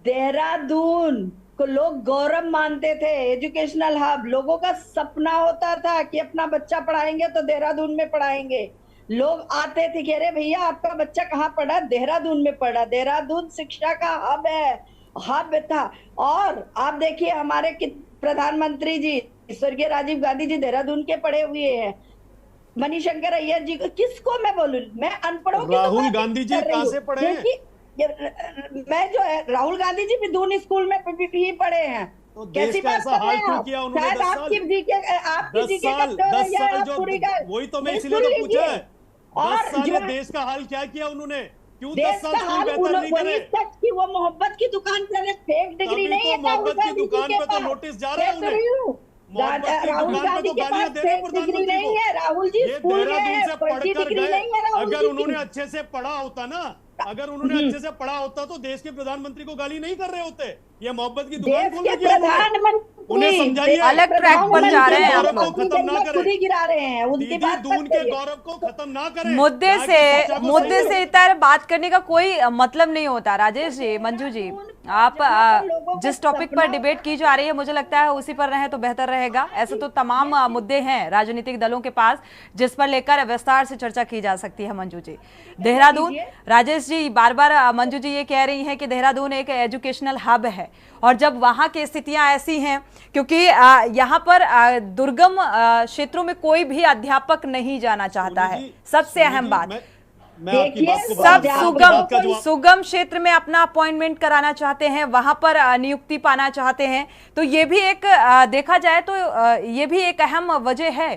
J: देहरादून, को लोग गौरव मानते थे। एजुकेशनल हब, लोगों का सपना होता था कि अपना बच्चा पढ़ाएंगे तो देहरादून में पढ़ाएंगे। लोग आते थे कि अरे भैया आपका बच्चा कहाँ पढ़ा? देहरादून में पढ़ा। देहरादून शिक्षा का हब है, हब था। और आप देखिए हमारे प्रधानमंत्री जी स्वर्गीय राजीव गांधी जी देहरादून के पढ़े हुए हैं। मणिशंकर अय्यर जी को किसको मैं बोलूं? मैं अनपढ़ों की
I: राहुल गांधी जी कहाँ से पढ़े हैं?
J: मैं जो है राहुल गांधी जी भी दून स्कूल में ही पढ़े हैं।
I: तो कैसी बात कर रहे हैं? किया उन्होंने 10 साल,
J: 10 साल जो
I: वही तो मैं इसीलिए तो पूछा है। 10 साल में देश का हाल क्या किया उन्होंने? क्यों 10 साल स्कूल बेहतर नहीं करे?
J: कि वो मोहब्बत की दुकान पर फेक डिग्री नहीं है।
I: मोहब्बत की दुकान पे तो नोटिस जा रहे हैं उन्हें।
J: राहुल गांधी के पास फेक डिग्री नहीं है। राहुल जी स्कूल
I: देहरादून से पढ़कर गए। अगर उन्होंने अच्छे से पढ़ा होता ना, अगर उन्होंने अच्छे से पढ़ा होता तो देश के प्रधानमंत्री को गाली नहीं कर रहे होते। ये मोहब्बत की दुकान खोल रखी है। उन्हें समझाइए,
A: अलग ट्रैक पर जा रहे हैं आप
I: लोग। खत्म ना करें,
J: खुद ही गिरा रहे हैं उनकी बात।
I: दून के गौरव को खत्म ना करें।
A: मुद्दे से इधर बात करने का कोई मतलब नहीं होता। राजेश जी, मंजू जी, आप जिस टॉपिक पर डिबेट की जा रही है मुझे लगता है उसी पर रहे तो बेहतर रहेगा। ऐसे तो तमाम मुद्दे हैं राजनीतिक दलों के पास जिस पर लेकर विस्तार से चर्चा की जा सकती है। मंजू जी, देहरादून, राजेश जी बार बार मंजू जी ये कह रही हैं कि देहरादून एक एजुकेशनल हब है और जब वहां की स्थितियां ऐसी हैं क्योंकि यहाँ पर दुर्गम क्षेत्रों में कोई भी अध्यापक नहीं जाना चाहता है। सबसे अहम बात, सब सुगम क्षेत्र में अपना अपॉइंटमेंट कराना चाहते हैं, वहां पर नियुक्ति पाना चाहते हैं। तो ये भी एक देखा जाए तो ये भी एक अहम वजह है।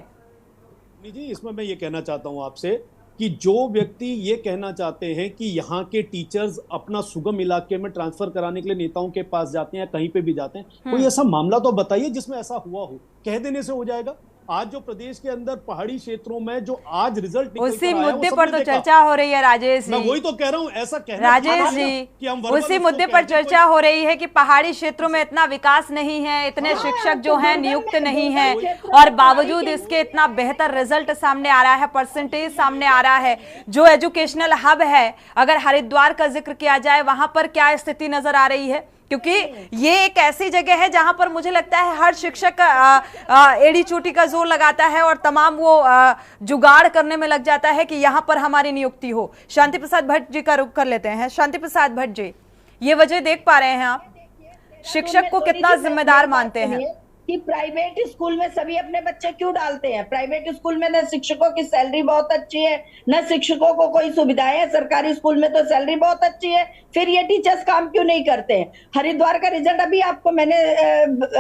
I: जी, इसमें मैं ये कहना चाहता हूं आपसे कि जो व्यक्ति ये कहना चाहते हैं कि यहाँ के टीचर्स अपना सुगम इलाके में ट्रांसफर कराने के लिए नेताओं के पास जाते हैं, कहीं पे भी जाते हैं, कोई ऐसा मामला तो बताइए जिसमें ऐसा हुआ हो। कह देने से हो जाएगा? आज जो प्रदेश के अंदर पहाड़ी क्षेत्रों में जो आज रिजल्ट
A: उसी मुद्दे पर तो चर्चा हो रही है राजेश जी।
I: मैं वही तो कह रहा हूँ, ऐसा कहना
A: राजेश जी, उसी मुद्दे पर चर्चा हो रही है कि पहाड़ी क्षेत्रों में इतना विकास नहीं है, इतने शिक्षक जो हैं नियुक्त नहीं है और बावजूद इसके इतना बेहतर रिजल्ट सामने आ रहा है, परसेंटेज सामने आ रहा है। जो एजुकेशनल हब है, अगर हरिद्वार का जिक्र किया जाए वहां पर क्या स्थिति नजर आ रही है? क्योंकि ये एक ऐसी जगह है जहां पर मुझे लगता है हर शिक्षक एड़ी चोटी का जोर लगाता है और तमाम वो जुगाड़ करने में लग जाता है कि यहां पर हमारी नियुक्ति हो। शांति प्रसाद भट्ट जी का रुख कर लेते हैं। शांति प्रसाद भट्ट जी, ये वजह देख पा रहे हैं आप, शिक्षक को कितना जिम्मेदार मानते हैं
J: कि प्राइवेट स्कूल में सभी अपने बच्चे क्यों डालते हैं? प्राइवेट स्कूल में न शिक्षकों की सैलरी बहुत अच्छी है, न शिक्षकों को कोई सुविधाएं है। सरकारी स्कूल में तो सैलरी बहुत अच्छी है, फिर ये टीचर्स काम क्यों नहीं करते हैं? हरिद्वार का रिजल्ट अभी आपको मैंने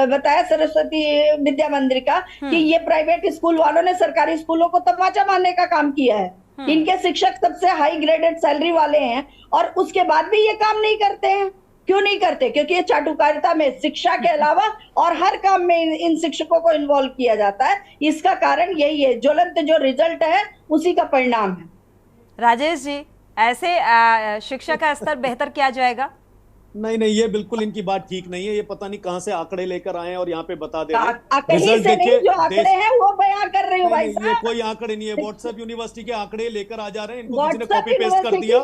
J: बताया सरस्वती विद्या मंदिर का कि ये प्राइवेट स्कूल वालों ने सरकारी स्कूलों को तमाचा मारने का काम किया है। इनके शिक्षक सबसे हाई ग्रेडेड सैलरी वाले हैं और उसके बाद भी ये काम नहीं करते हैं। क्यों नहीं करते? क्योंकि ये चाटुकारिता में शिक्षा के अलावा और हर काम में इन शिक्षकों को इन्वॉल्व किया जाता है। इसका कारण यही है, ज्वलंत जो रिजल्ट है उसी का परिणाम है।
A: राजेश जी, ऐसे शिक्षा का स्तर बेहतर किया जाएगा?
I: नहीं, ये बिल्कुल इनकी बात ठीक नहीं है। ये पता नहीं कहां से आंकड़े लेकर आए और यहाँ पे बता दे रहे
J: हैं। रिजल्ट देखिए, जो आंकड़े हैं वो बयां कर रहे हो भाई साहब।
I: ये कोई आंकड़े नहीं है, व्हाट्सएप यूनिवर्सिटी के आंकड़े लेकर आ जा रहे हैं। इनको किसी ने कॉपी पेस्ट कर दिया,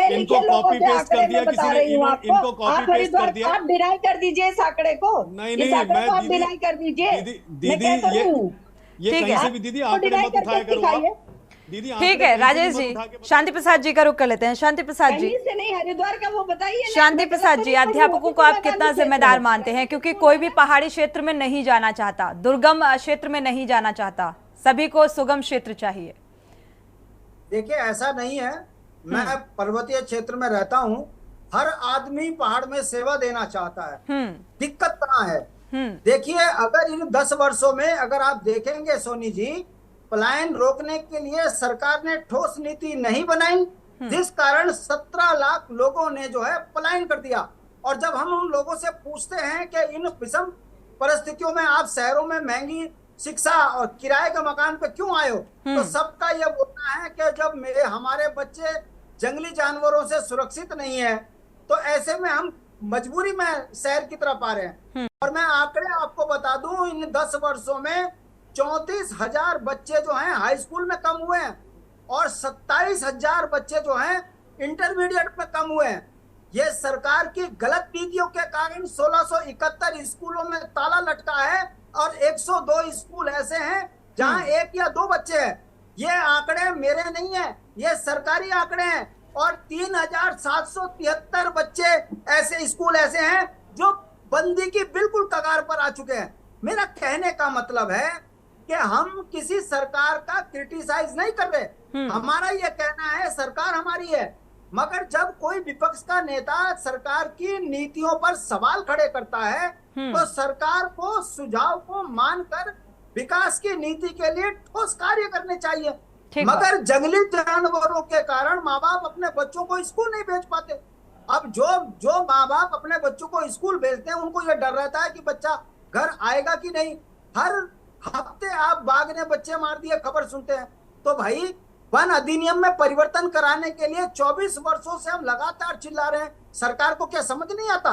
I: इनको कॉपी पेस्ट कर दिया किसी ने, इनको कॉपी पेस्ट कर दिया।
J: आप डिनाई कर दीजिए इस आंकड़े को।
I: नहीं, मैं
J: डिनाई कर दीजिए
I: दीदी, ये कहीं से भी दीदी आंकड़े मत उठाया करो।
A: ठीक है राजेश जी, शांति प्रसाद जी का रुख कर लेते हैं। शांति प्रसाद जी,
J: से नहीं हरिद्वार का वो बताइए।
A: शांति प्रसाद जी, अध्यापकों को आप कितना जिम्मेदार मानते हैं? क्योंकि कोई भी पहाड़ी क्षेत्र में नहीं जाना चाहता, दुर्गम क्षेत्र में नहीं जाना चाहता, सभी को सुगम क्षेत्र चाहिए।
K: देखिए, ऐसा नहीं है, मैं पर्वतीय क्षेत्र में रहता हूँ, हर आदमी पहाड़ में सेवा देना चाहता है। दिक्कत कहाँ है? देखिए, अगर इन 10 वर्षों में अगर आप देखेंगे सोनी जी, पलायन रोकने के लिए सरकार ने ठोस नीति नहीं बनाई, जिस कारण 17 लाख लोगों ने जो है पलायन कर दिया। और जब हम उन लोगों से पूछते हैं कि इन विषम परिस्थितियों में आप शहरों में महंगी शिक्षा और किराए के मकान पे क्यों आए हो, तो सबका ये बोलना है कि जब हमारे बच्चे जंगली जानवरों से सुरक्षित नहीं है तो ऐसे में हम मजबूरी में शहर की तरफ आ रहे हैं। और मैं आंकड़े आपको बता दूं, इन 10 वर्षों में 34,000 बच्चे जो हैं हाई स्कूल में कम हुए हैं और 27,000 बच्चे जो हैं इंटरमीडिएट में कम हुए हैं। ये सरकार की गलत नीतियों के कारण 1671 स्कूलों में ताला लटका है और 102 स्कूल ऐसे हैं जहां 1 या 2 बच्चे हैं। ये आंकड़े मेरे नहीं है, ये सरकारी आंकड़े हैं। और 3773 बच्चे ऐसे स्कूल ऐसे हैं जो बंदी की बिल्कुल कगार पर आ चुके हैं। मेरा कहने का मतलब है कि हम किसी सरकार का क्रिटिसाइज नहीं कर रहे, हमारा ये कहना है सरकार हमारी है, मगर जब कोई विपक्ष का नेता सरकार की नीतियों पर सवाल खड़े करता है तो सरकार को सुझाव को मानकर विकास की नीति के लिए ठोस कार्य करने चाहिए। मगर जंगली जानवरों के कारण माँ बाप अपने बच्चों को स्कूल नहीं भेज पाते। अब जो माँ बाप अपने बच्चों को स्कूल भेजते हैं उनको यह डर रहता है कि बच्चा घर आएगा कि नहीं। हर हफ्ते आप बाघ ने बच्चे मार दिए खबर सुनते हैं। तो भाई वन अधिनियम में परिवर्तन कराने के लिए 24 वर्षों से हम लगातार चिल्ला रहे हैं, सरकार को क्या समझ नहीं आता?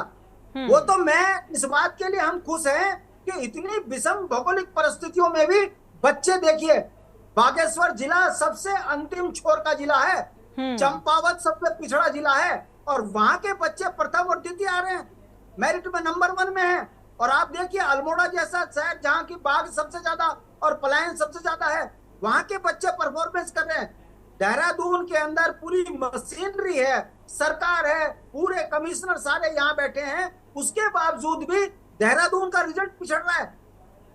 K: वो तो मैं इस बात के लिए हम खुश हैं कि इतनी विषम भौगोलिक परिस्थितियों में भी बच्चे, देखिए बागेश्वर जिला सबसे अंतिम छोर का जिला है, चंपावत सबसे पिछड़ा जिला है और वहां के बच्चे प्रथम और द्वितीय आ रहे हैं, मेरिट में नंबर 1 में है। और आप देखिए अल्मोड़ा जैसा शहर जहाँ की बाघ सबसे ज्यादा और पलायन सबसे ज्यादा है, वहां के बच्चे परफॉर्मेंस कर रहे हैं। देहरादून के अंदर पूरी मशीनरी है, सरकार है, पूरे कमिश्नर सारे यहाँ बैठे हैं, उसके बावजूद भी देहरादून का रिजल्ट पिछड़ रहा है।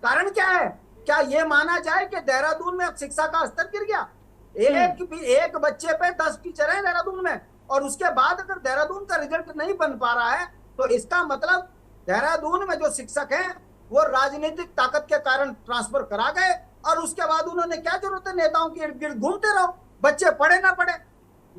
K: कारण क्या है? क्या ये माना जाए कि देहरादून में शिक्षा का स्तर गिर गया? एक बच्चे पे 10 टीचर है देहरादून में, और उसके बाद अगर देहरादून का रिजल्ट नहीं बन पा रहा है तो इसका मतलब देहरादून में जो शिक्षक हैं वो राजनीतिक ताकत के कारण ट्रांसफर करा गए और उसके बाद उन्होंने क्या जरूरत है नेताओं के इर्द गिर्द घूमते रहो, बच्चे पढ़े ना पढ़े।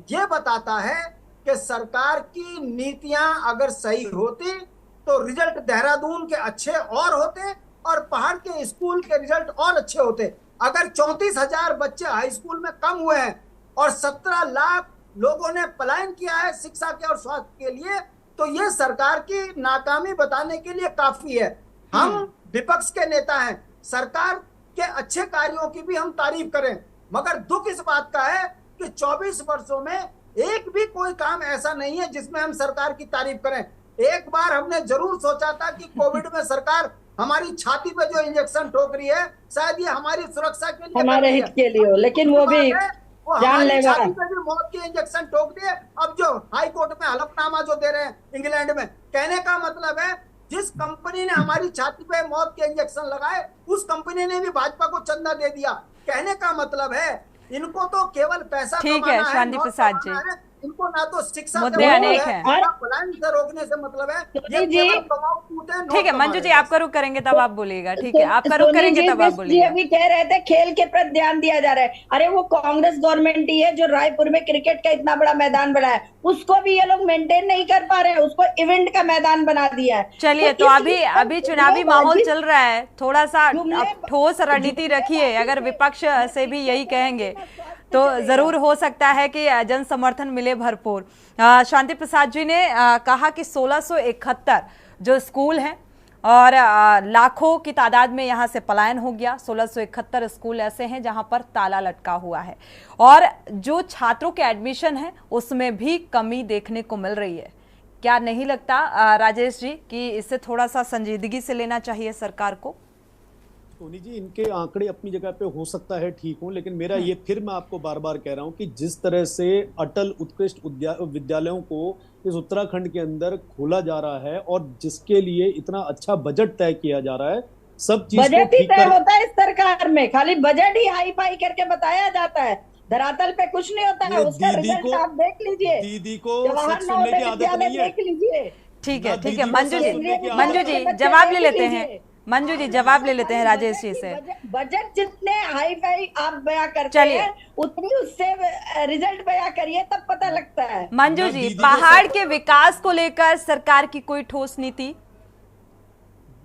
K: ये बताता है कि सरकार की नीतियां अगर सही होती तो रिजल्ट देहरादून के अच्छे और होते और पहाड़ के स्कूल के रिजल्ट और अच्छे होते। अगर 34,000 बच्चे हाई स्कूल में कम हुए हैं और 17 लाख लोगों ने पलायन किया है शिक्षा के और स्वास्थ्य के लिए, तो ये सरकार की नाकामी बताने के लिए काफी है। हम विपक्ष के नेता हैं, सरकार के अच्छे कार्यों की भी हम तारीफ करें, मगर दुख इस बात का है कि 24 वर्षों में एक भी कोई काम ऐसा नहीं है जिसमें हम सरकार की तारीफ करें। एक बार हमने जरूर सोचा था कि कोविड में सरकार हमारी छाती पे जो इंजेक्शन ठोक रही है शायद ये हमारी सुरक्षा के लिए,
J: हमारे हित के लिए हो, लेकिन वो भी जानलेवा
K: छाती पे भी मौत के इंजेक्शन ठोक दिए। अब जो हाई कोर्ट में हलफनामा जो दे रहे हैं इंग्लैंड में, कहने का मतलब है जिस कंपनी ने हमारी छाती पे मौत के इंजेक्शन लगाए उस कंपनी ने भी भाजपा को चंदा दे दिया। कहने का मतलब है इनको तो केवल पैसा कमाना है।
A: शांति प्रसाद जी,
K: इनको ना तो शिक्षा
A: मुद्दे अनेक हैं,
K: पलायन से रोकने से मतलब है ये केवल कमाओ कूटे।
A: ठीक है मंजू जी, आपका रुख करेंगे तब आप बोलिएगा। ठीक है, आपका रुख करेंगे तब आप बोलिएगा।
J: अभी कह रहे थे खेल के प्रति ध्यान दिया जा रहा है। अरे वो कांग्रेस गवर्नमेंट ही है जो रायपुर में क्रिकेट का इतना बड़ा मैदान बनाया, उसको भी ये लोग मेंटेन नहीं कर पा रहे हैं, उसको इवेंट का मैदान बना दिया है।
A: चलिए, तो अभी चुनावी माहौल चल रहा है, थोड़ा सा ठोस रणनीति रखिए। अगर विपक्ष से भी यही कहेंगे तो जरूर हो सकता है कि जन समर्थन मिले भरपूर। शांति प्रसाद जी ने कहा कि 1671 जो स्कूल हैं और लाखों की तादाद में यहाँ से पलायन हो गया। 1671 स्कूल ऐसे हैं जहाँ पर ताला लटका हुआ है और जो छात्रों के एडमिशन है उसमें भी कमी देखने को मिल रही है। क्या नहीं लगता राजेश जी कि इससे थोड़ा सा संजीदगी से लेना चाहिए सरकार को?
I: सोनी जी, इनके आंकड़े अपनी जगह पे हो सकता है ठीक हो, लेकिन मेरा ये फिर मैं आपको बार बार कह रहा हूँ कि जिस तरह से अटल उत्कृष्ट विद्यालयों को इस उत्तराखंड के अंदर खोला जा रहा है और जिसके लिए इतना अच्छा बजट तय किया जा रहा है, सब चीज
J: बजट ही तय होता है इस सरकार में, खाली बजट ही हाई फाई करके बताया जाता है, धरातल पे कुछ नहीं होता है। उसका रिजल्ट आप देख लीजिए,
I: दीदी को सच सुनने की आदत नहीं है।
J: देख लीजिए।
A: ठीक है मंजू जी जवाब ले लेते हैं। मंजू जी जवाब ले लेते हैं राजेश जी से।
J: बजट जितने हाई फाई आप बयां करते हैं उतनी उससे रिजल्ट बयां करिए, तब पता लगता है।
A: मंजू जी, पहाड़ के विकास को लेकर सरकार की कोई ठोस नीति?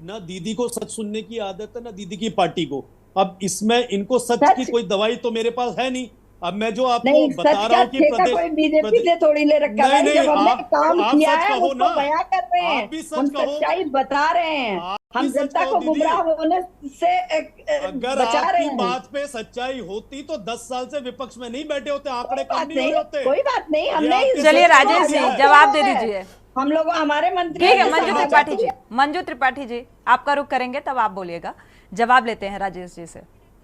I: ना दीदी को सच सुनने की आदत है ना दीदी की पार्टी को। अब इसमें इनको सच की कोई दवाई तो मेरे पास है नहीं अब मैं जो आपको
J: नहीं,
I: बता रहा हूँ कि प्रदेश
J: कोई बीजेपी से थोड़ी ले रखा है। जब हमने काम किया है उसको बयां कर रहे हैं, हम सच्चाई बता रहे हैं, हम जनता को गुमराह होने से
I: अगर
J: बचा रहे हैं।
I: बात पे सच्चाई होती तो 10 साल से विपक्ष में नहीं बैठे होते, आंकड़े कम नहीं होते।
J: कोई बात नहीं, हमने
A: चलिए राजेश जी जवाब दे दीजिए।
J: हम लोग हमारे मंत्री
A: ठीक है, मंजू त्रिपाठी जी आपका रुख करेंगे तब आप बोलिएगा, जवाब लेते हैं राजेश जी से।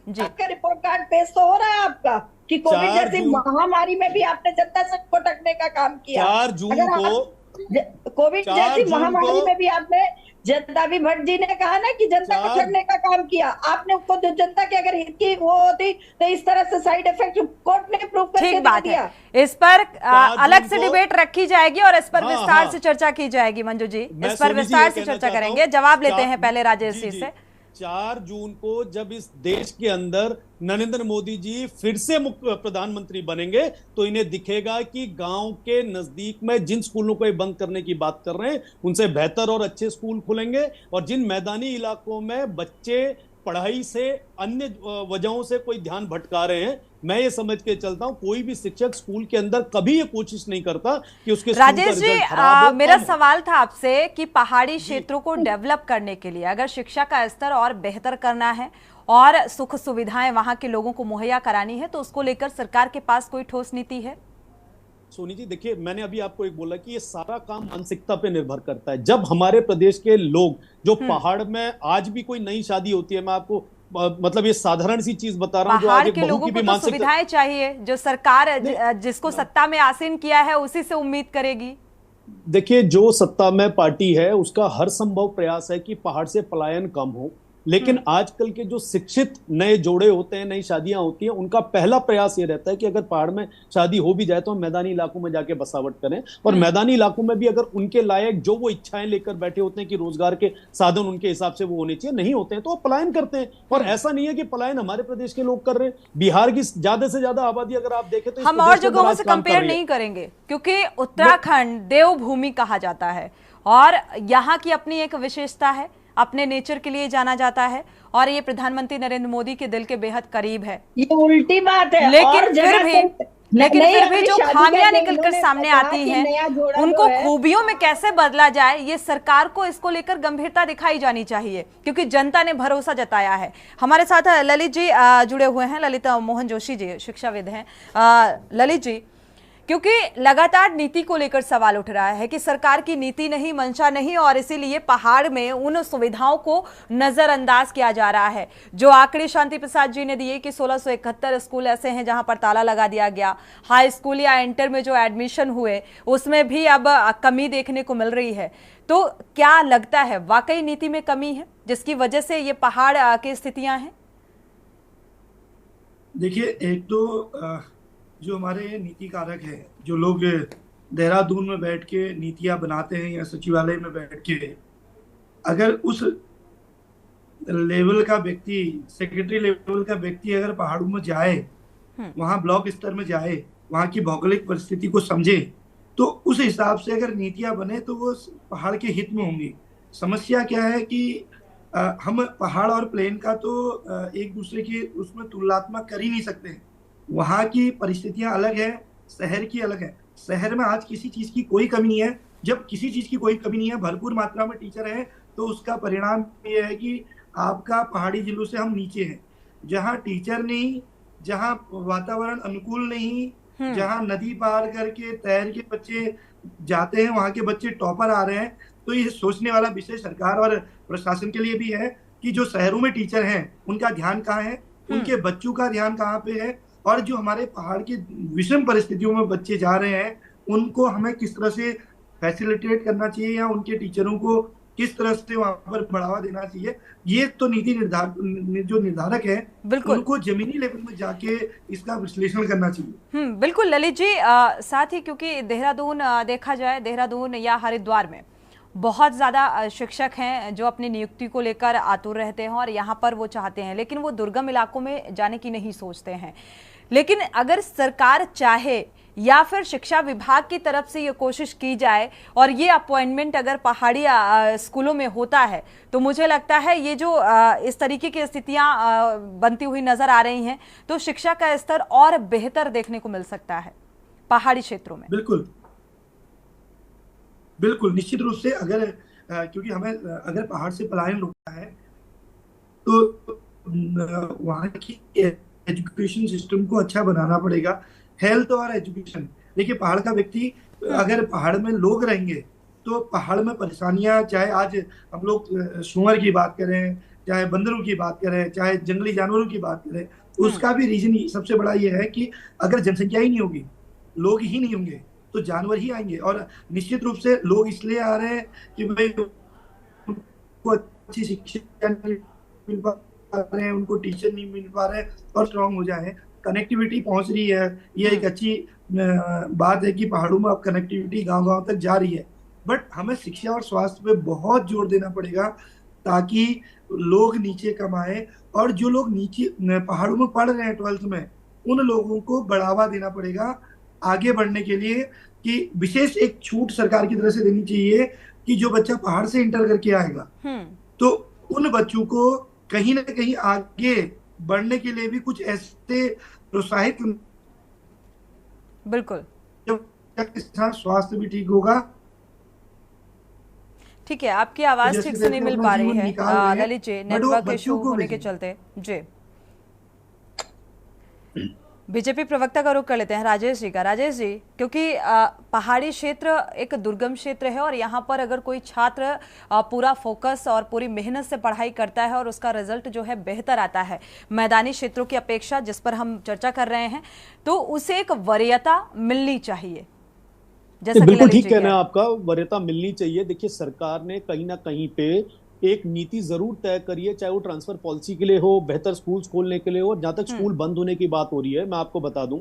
A: जी,
J: आपका रिपोर्ट कार्ड पेश तो हो रहा है आपका कि कोविड जैसी महामारी में भी आपने जनता से भटकने का काम किया।
I: 4 जून को
J: कोविड जैसी महामारी में भी आपने, जनता भी भट्ट जी ने कहा ना कि जनता को छेड़ने का काम किया आपने। खुद जनता की अगर हित की वो होती तो इस तरह से साइड इफेक्ट कोर्ट ने प्रूव करके दिया।
A: इस पर अलग से डिबेट रखी जाएगी और इस पर विस्तार से चर्चा की जाएगी। मंजू जी इस पर विस्तार से चर्चा करेंगे। जवाब लेते हैं पहले राजेश जी से।
I: 4 जून को जब इस देश के अंदर नरेंद्र मोदी जी फिर से प्रधानमंत्री बनेंगे तो इन्हें दिखेगा कि गांव के नजदीक में जिन स्कूलों को ये बंद करने की बात कर रहे हैं उनसे बेहतर और अच्छे स्कूल खुलेंगे, और जिन मैदानी इलाकों में बच्चे पढ़ाई से अन्य वजहों से कोई ध्यान भटका रहे हैं, मैं ये समझ के चलता हूं कोई भी शिक्षक स्कूल के अंदर कभी ये कोशिश नहीं करता कि उसके
A: राजेश जी मेरा सवाल था आपसे कि पहाड़ी क्षेत्रों को डेवलप करने के लिए अगर शिक्षा का स्तर और बेहतर करना है और सुख सुविधाएं वहां के लोगों को मुहैया करानी है तो उसको लेकर सरकार के पास कोई ठोस नीति है?
I: सोनी जी देखिए, मैंने अभी आपको एक बोला कि ये सारा काम मानसिकता पे निर्भर करता है। जब हमारे प्रदेश के लोग जो पहाड़ में आज भी कोई नई शादी होती है, मैं आपको मतलब ये साधारण सी चीज बता रहा हूँ,
A: पहाड़ के लोगों को तो सुविधाएं चाहिए, जो सरकार जिसको सत्ता में आसीन किया है उसी से उम्मीद करेगी।
I: देखिए, जो सत्ता में पार्टी है उसका हर संभव प्रयास है कि पहाड़ से पलायन कम हो, लेकिन आजकल के जो शिक्षित नए जोड़े होते हैं, नई शादियां होती हैं, उनका पहला प्रयास ये रहता है कि अगर पहाड़ में शादी हो भी जाए तो हम मैदानी इलाकों में जाके बसावट करें, और मैदानी इलाकों में भी अगर उनके लायक जो वो इच्छाएं लेकर बैठे होते हैं कि रोजगार के साधन उनके हिसाब से वो होने चाहिए, नहीं होते हैं तो वो पलायन करते हैं। और ऐसा नहीं है कि पलायन हमारे प्रदेश के लोग कर रहे हैं, बिहार की ज्यादा से ज्यादा आबादी अगर आप देखें तो
A: हम और जगहों से कंपेयर नहीं करेंगे क्योंकि उत्तराखंड देवभूमि कहा जाता है और यहाँ की अपनी एक विशेषता है, अपने नेचर के लिए जाना जाता है, और ये प्रधानमंत्री नरेंद्र मोदी के दिल के बेहद करीब है।
J: ये उल्टी बात है।
A: लेकिन फिर भी जो खामियां निकलकर सामने आती हैं उनको खूबियों में कैसे बदला जाए, ये सरकार को इसको लेकर गंभीरता दिखाई जानी चाहिए क्योंकि जनता ने भरोसा जताया है। हमारे साथ ललित जी जुड़े हुए हैं, ललित मोहन जोशी जी शिक्षाविद हैं। ललित जी, क्योंकि लगातार नीति को लेकर सवाल उठ रहा है कि सरकार की नीति नहीं, मंशा नहीं, और इसीलिए पहाड़ में उन सुविधाओं को नजरअंदाज किया जा रहा है। जो आंकड़े शांति प्रसाद जी ने दिए कि 1671 स्कूल ऐसे हैं जहां पर ताला लगा दिया गया, हाई स्कूल या इंटर में जो एडमिशन हुए उसमें भी अब कमी देखने को मिल रही है। तो क्या लगता है वाकई नीति में कमी है जिसकी वजह से ये पहाड़ की स्थितियां हैं?
L: देखिए, एक तो जो हमारे नीति कारक है, जो लोग देहरादून में बैठ के नीतियां बनाते हैं या सचिवालय में बैठ के, अगर उस लेवल का व्यक्ति, सेक्रेटरी लेवल का व्यक्ति अगर पहाड़ों में जाए, वहां ब्लॉक स्तर में जाए, वहां की भौगोलिक परिस्थिति को समझे, तो उस हिसाब से अगर नीतियां बने तो वो पहाड़ के हित में होंगी। समस्या क्या है कि हम पहाड़ और प्लेन का तो एक दूसरे की उसमें तुलनात्मक कर ही नहीं सकते। वहाँ की परिस्थितियां अलग है, शहर की अलग है। शहर में आज किसी चीज की कोई कमी नहीं है। जब किसी चीज की कोई कमी नहीं है, भरपूर मात्रा में टीचर है, तो उसका परिणाम ये है कि आपका पहाड़ी जिलों से हम नीचे हैं। जहाँ टीचर नहीं, जहाँ वातावरण अनुकूल नहीं, जहाँ नदी पार करके तैर के बच्चे जाते हैं, वहाँ के बच्चे टॉपर आ रहे हैं। तो ये सोचने वाला विषय सरकार और प्रशासन के लिए भी है कि जो शहरों में टीचर हैं उनका ध्यान कहाँ है, उनके बच्चों का ध्यान कहाँ पे है, और जो हमारे पहाड़ की विषम परिस्थितियों में बच्चे जा रहे हैं उनको हमें किस तरह से फैसिलिटेट करना चाहिए या उनके टीचरों को किस तरह से वहां पर बढ़ावा देना चाहिए। ये तो नीति जो निर्धारक है उनको जमीनी लेवल में जाके इसका विश्लेषण करना चाहिए।
A: बिल्कुल ललित जी, साथ ही क्योंकि देहरादून देखा जाए, देहरादून या हरिद्वार में बहुत ज़्यादा शिक्षक हैं जो अपनी नियुक्ति को लेकर आतुर रहते हैं और यहाँ पर वो चाहते हैं, लेकिन वो दुर्गम इलाकों में जाने की नहीं सोचते हैं। लेकिन अगर सरकार चाहे या फिर शिक्षा विभाग की तरफ से ये कोशिश की जाए और ये अपॉइंटमेंट अगर पहाड़ी स्कूलों में होता है तो मुझे लगता है ये जो इस तरीके की स्थितियां बनती हुई नजर आ रही हैं तो शिक्षा का स्तर और बेहतर देखने को मिल सकता है पहाड़ी क्षेत्रों में।
L: बिल्कुल बिल्कुल, निश्चित रूप से अगर क्योंकि हमें अगर पहाड़ से पलायन रोकना है तो वहाँ की एजुकेशन सिस्टम को अच्छा बनाना पड़ेगा, हेल्थ और एजुकेशन। देखिए पहाड़ का व्यक्ति अगर पहाड़ में लोग रहेंगे तो पहाड़ में परेशानियां, चाहे आज हम लोग सुअर की बात करें, चाहे बंदरों की बात करें, चाहे जंगली जानवरों की बात करें, उसका भी रीजन सबसे बड़ा ये है कि अगर जनसंख्या ही नहीं होगी, लोग ही नहीं होंगे तो जानवर ही आएंगे। और निश्चित रूप से लोग इसलिए आ रहे हैं कि भाई उनको अच्छी शिक्षा नहीं मिल पा रहे हैं, उनको टीचर नहीं मिल पा रहे हैं और स्ट्रांग हो जाए। कनेक्टिविटी पहुंच रही है, ये एक अच्छी बात है कि पहाड़ों में अब कनेक्टिविटी गांव-गांव तक जा रही है, बट हमें शिक्षा और स्वास्थ्य पे बहुत जोर देना पड़ेगा ताकि लोग नीचे कमाए और जो लोग नीचे पहाड़ों में पढ़ रहे हैं 12th में, उन लोगों को बढ़ावा देना पड़ेगा आगे बढ़ने के लिए। कि विशेष एक छूट सरकार की तरफ से देनी चाहिए कि जो बच्चा पहाड़ से इंटर करके आएगा तो उन बच्चों को कहीं ना कहीं आगे बढ़ने के लिए भी कुछ ऐसे प्रोत्साहित,
A: बिल्कुल
L: स्वास्थ्य भी ठीक होगा।
A: ठीक है, आपकी आवाज ठीक से नहीं मिल पा रही है ललित जी, नेटवर्क इशू होने के चलते। जी, बीजेपी प्रवक्ता का रुख कर लेते हैं राजेश जी का। राजेश जी, क्योंकि पहाड़ी क्षेत्र एक दुर्गम क्षेत्र है और यहाँ पर अगर कोई छात्र पूरा फोकस और पूरी मेहनत से पढ़ाई करता है और उसका रिजल्ट जो है बेहतर आता है मैदानी क्षेत्रों की अपेक्षा, जिस पर हम चर्चा कर रहे हैं, तो उसे एक वरीयता मिलनी चाहिए।
I: बिल्कुल ठीक कहना है आपका, वरीयता मिलनी चाहिए। देखिए सरकार ने कहीं ना कहीं पे एक नीति जरूर तय करी है, चाहे वो ट्रांसफर पॉलिसी के लिए हो, बेहतर स्कूल खोलने के लिए हो। जहां तक स्कूल बंद होने की बात हो रही है, मैं आपको बता दूं,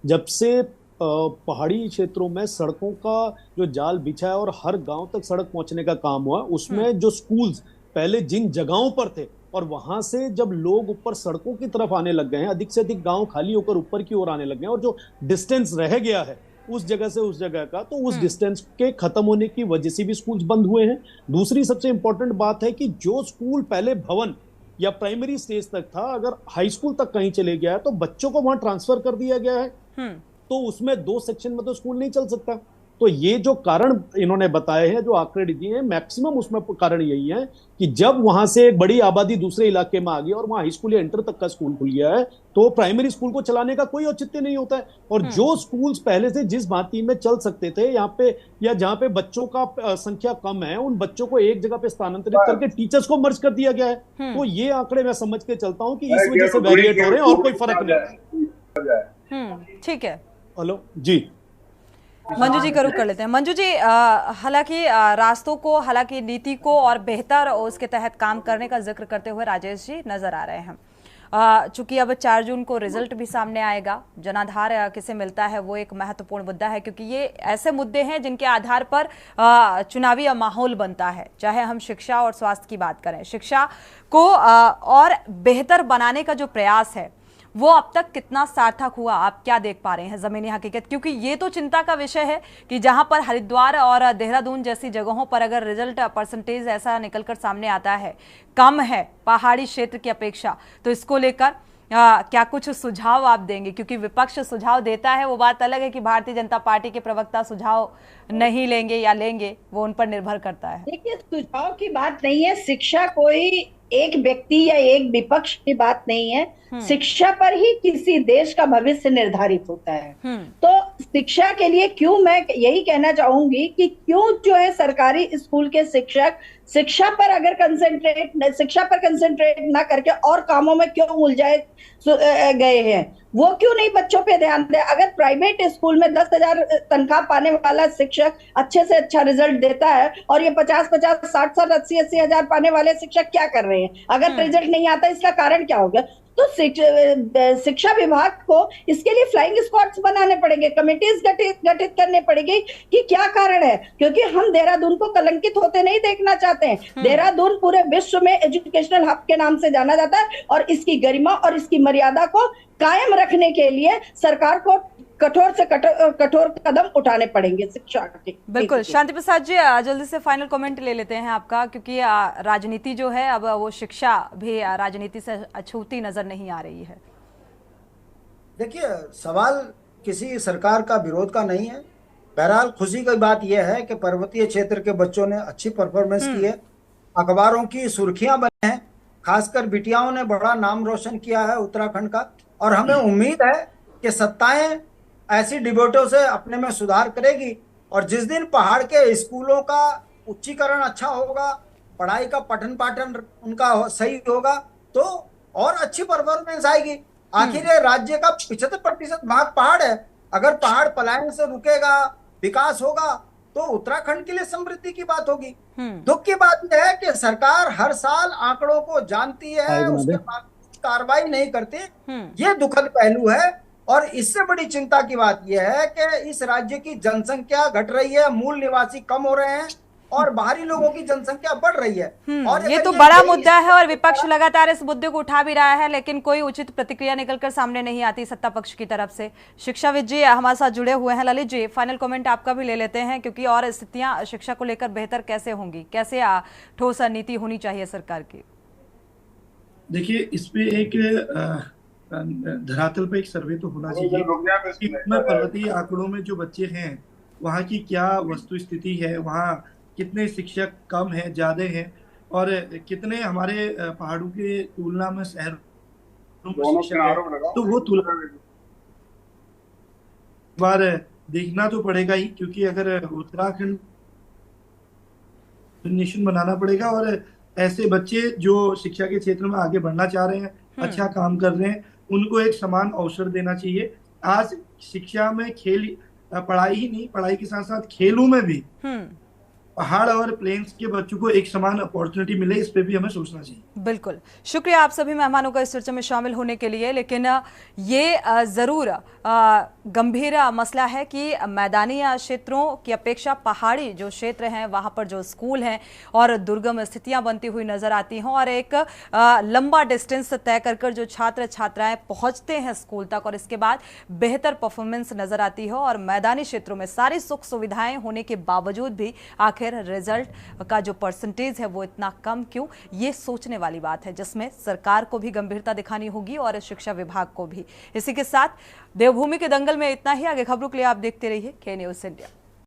I: जब से पहाड़ी क्षेत्रों में सड़कों का जो जाल बिछा है और हर गांव तक सड़क पहुंचने का काम हुआ, उसमें जो स्कूल्स पहले जिन जगहों पर थे और वहां से जब लोग ऊपर सड़कों की तरफ आने लग गए हैं, अधिक से अधिक गांव खाली होकर ऊपर की ओर आने लग गए हैं और जो डिस्टेंस रह गया है उस जगह से उस जगह का, तो उस डिस्टेंस के खत्म होने की वजह से भी स्कूल्स बंद हुए हैं। दूसरी सबसे इंपॉर्टेंट बात है कि जो स्कूल पहले भवन या प्राइमरी स्टेज तक था, अगर हाई स्कूल तक कहीं चले गया है तो बच्चों को वहां ट्रांसफर कर दिया गया है, तो उसमें 2 सेक्शन में तो स्कूल नहीं चल सकता। तो ये जो कारण इन्होंने बताए हैं, जो आंकड़े दिए हैं, मैक्सिमम उसमें कारण यही है कि जब वहां से एक बड़ी आबादी दूसरे इलाके में आ गई और वहां हाई स्कूल या इंटर तक का स्कूल खुल गया है, तो प्राइमरी स्कूल को चलाने का कोई औचित्य नहीं होता है। और जो स्कूल्स पहले से जिस भांति में चल सकते थे यहाँ पे, या जहां पे बच्चों का संख्या कम है, उन बच्चों को एक जगह पे स्थानांतरित करके टीचर्स को मर्ज कर दिया गया है। तो ये आंकड़े मैं समझ के चलता हूँ कि इस वजह से वेरिएट हो रहे हैं और कोई फर्क नहीं।
A: ठीक है,
I: हेलो जी,
A: मंजू जी का रुख कर लेते हैं। मंजू जी, हालांकि रास्तों को, हालांकि नीति को और बेहतर उसके तहत काम करने का जिक्र करते हुए राजेश जी नजर आ रहे हैं। चूंकि अब 4 जून को रिजल्ट भी सामने आएगा, जनाधार किसे मिलता है वो एक महत्वपूर्ण मुद्दा है, क्योंकि ये ऐसे मुद्दे हैं जिनके आधार पर चुनावी माहौल बनता है। चाहे हम शिक्षा और स्वास्थ्य की बात करें, शिक्षा को और बेहतर बनाने का जो प्रयास है वो अब तक कितना सार्थक हुआ, आप क्या देख पा रहे हैं जमीनी हकीकत? क्योंकि ये तो चिंता का विषय है कि जहां पर हरिद्वार और देहरादून जैसी जगहों पर अगर रिजल्ट परसेंटेज ऐसा निकलकर सामने आता है, कम है पहाड़ी क्षेत्र की अपेक्षा, तो इसको लेकर क्या कुछ सुझाव आप देंगे? क्योंकि विपक्ष सुझाव देता है, वो बात अलग है कि भारतीय जनता पार्टी के प्रवक्ता सुझाव नहीं लेंगे या लेंगे, वो उन पर निर्भर करता है।
J: देखिए, सुझाव की बात नहीं है, शिक्षा कोई एक व्यक्ति या एक विपक्ष की बात नहीं है, शिक्षा पर ही किसी देश का भविष्य निर्धारित होता है। तो शिक्षा के लिए क्यों, मैं यही कहना चाहूंगी कि क्यों जो है सरकारी स्कूल के शिक्षक शिक्षा पर अगर शिक्षा पर कंसंट्रेट ना करके और कामों में क्यों उलझाए गए हैं, वो क्यों नहीं बच्चों पे ध्यान दे? अगर प्राइवेट स्कूल में 10,000 तनख्वाह पाने वाला शिक्षक अच्छे से अच्छा रिजल्ट देता है और ये 50-50, 60-60, 80-80 हजार पाने वाले शिक्षक क्या कर रहे हैं? अगर रिजल्ट नहीं आता, इसका कारण क्या होगा? तो शिक्षा विभाग को इसके लिए फ्लाइंग स्क्वाड्स बनाने पड़ेंगे, कमिटीज गठित करने पड़ेगी कि क्या कारण है, क्योंकि हम देहरादून को कलंकित होते नहीं देखना चाहते हैं। देहरादून पूरे विश्व में एजुकेशनल हब के नाम से जाना जाता है और इसकी गरिमा और इसकी मर्यादा को कायम रखने के लिए सरकार को कठोर से कठोर कदम उठाने पड़ेंगे शिक्षा के।
A: बिल्कुल। शांति प्रसाद जी, जल्दी से फाइनल कमेंट ले लेते हैं आपका, क्योंकि राजनीति जो है अब वो शिक्षा भी राजनीति से अछूती नजर नहीं आ रही है।
K: देखिए, सवाल किसी सरकार का विरोध का नहीं है। बहरहाल खुशी की बात यह है कि पर्वतीय क्षेत्र के बच्चों ने अच्छी परफॉर्मेंस की है, अखबारों की सुर्खियां बनी हैं, खासकर बिटियाओं ने बड़ा नाम रोशन किया है उत्तराखंड का। और हमें उम्मीद है कि सत्ताएं ऐसी डिबेटों से अपने में सुधार करेगी, और जिस दिन पहाड़ के स्कूलों का उच्चीकरण अच्छा होगा, पढ़ाई का पठन पाठन उनका सही होगा, तो और अच्छी परफॉर्मेंस आएगी। आखिर ये राज्य का 75% भाग पहाड़ है। अगर पहाड़ पलायन से रुकेगा, विकास होगा, तो उत्तराखंड के लिए समृद्धि की बात होगी। दुख की बात यह है कि सरकार हर साल आंकड़ों को जानती है, उसके बाद कार्रवाई नहीं करती। ये दुखद पहलू है। और इससे बड़ी चिंता की बात यह है कि इस राज्य की जनसंख्या घट रही है, मूल निवासी कम हो रहे हैं और बाहरी लोगों की जनसंख्या बढ़ रही है। और
A: ये तो बड़ा मुद्दा है और विपक्ष लगातार इस मुद्दे को उठा भी रहा है, लेकिन कोई उचित प्रतिक्रिया निकलकर सामने नहीं आती सत्ता पक्ष की तरफ से। शिक्षाविद जी हमारे साथ जुड़े हुए हैं। ललित जी, फाइनल कमेंट आपका भी ले लेते हैं, क्योंकि और स्थितियां शिक्षा को लेकर बेहतर कैसे होंगी, कैसे ठोस नीति होनी चाहिए सरकार की?
L: देखिए, इस पे एक धरातल पे एक सर्वे तो होना चाहिए कि पर्वतीय आंकड़ों में जो बच्चे हैं वहाँ की क्या वस्तु स्थिति है, वहाँ कितने शिक्षक कम है, ज्यादा है, और कितने हमारे पहाड़ों के तुलना में शहरों में शिक्षक है। तो वो तुलना बार देखना तो पड़ेगा ही, क्योंकि अगर उत्तराखंड नेशन बनाना पड़ेगा और ऐसे बच्चे जो शिक्षा के क्षेत्र में आगे बढ़ना चाह रहे हैं, अच्छा काम कर रहे हैं, उनको एक समान अवसर देना चाहिए। आज शिक्षा में पढ़ाई ही नहीं, पढ़ाई के साथ साथ खेलों में भी पहाड़ और प्लेन्स के बच्चों को एक समान अपॉर्चुनिटी मिले, इस पे भी हमें सोचना चाहिए।
A: बिल्कुल, शुक्रिया आप सभी मेहमानों का इस चर्चा में शामिल होने के लिए। लेकिन ये जरूर गंभीर मसला है कि मैदानी क्षेत्रों की अपेक्षा पहाड़ी जो क्षेत्र हैं वहां पर जो स्कूल हैं और दुर्गम स्थितियां बनती हुई नजर आती हैं, और एक लंबा डिस्टेंस तय कर जो छात्र छात्राएं पहुंचते हैं स्कूल तक और इसके बाद बेहतर परफॉर्मेंस नजर आती है, और मैदानी क्षेत्रों में सारी सुख सुविधाएं होने के बावजूद भी आखिर रिजल्ट का जो परसेंटेज है वो इतना कम क्यों, ये सोचने वाली बात है, जिसमें सरकार को भी गंभीरता दिखानी होगी और शिक्षा विभाग को भी। इसी के साथ देवभूमि के दंगल में इतना ही। आगे खबरों के लिए आप देखते रहिए के न्यूज़ इंडिया।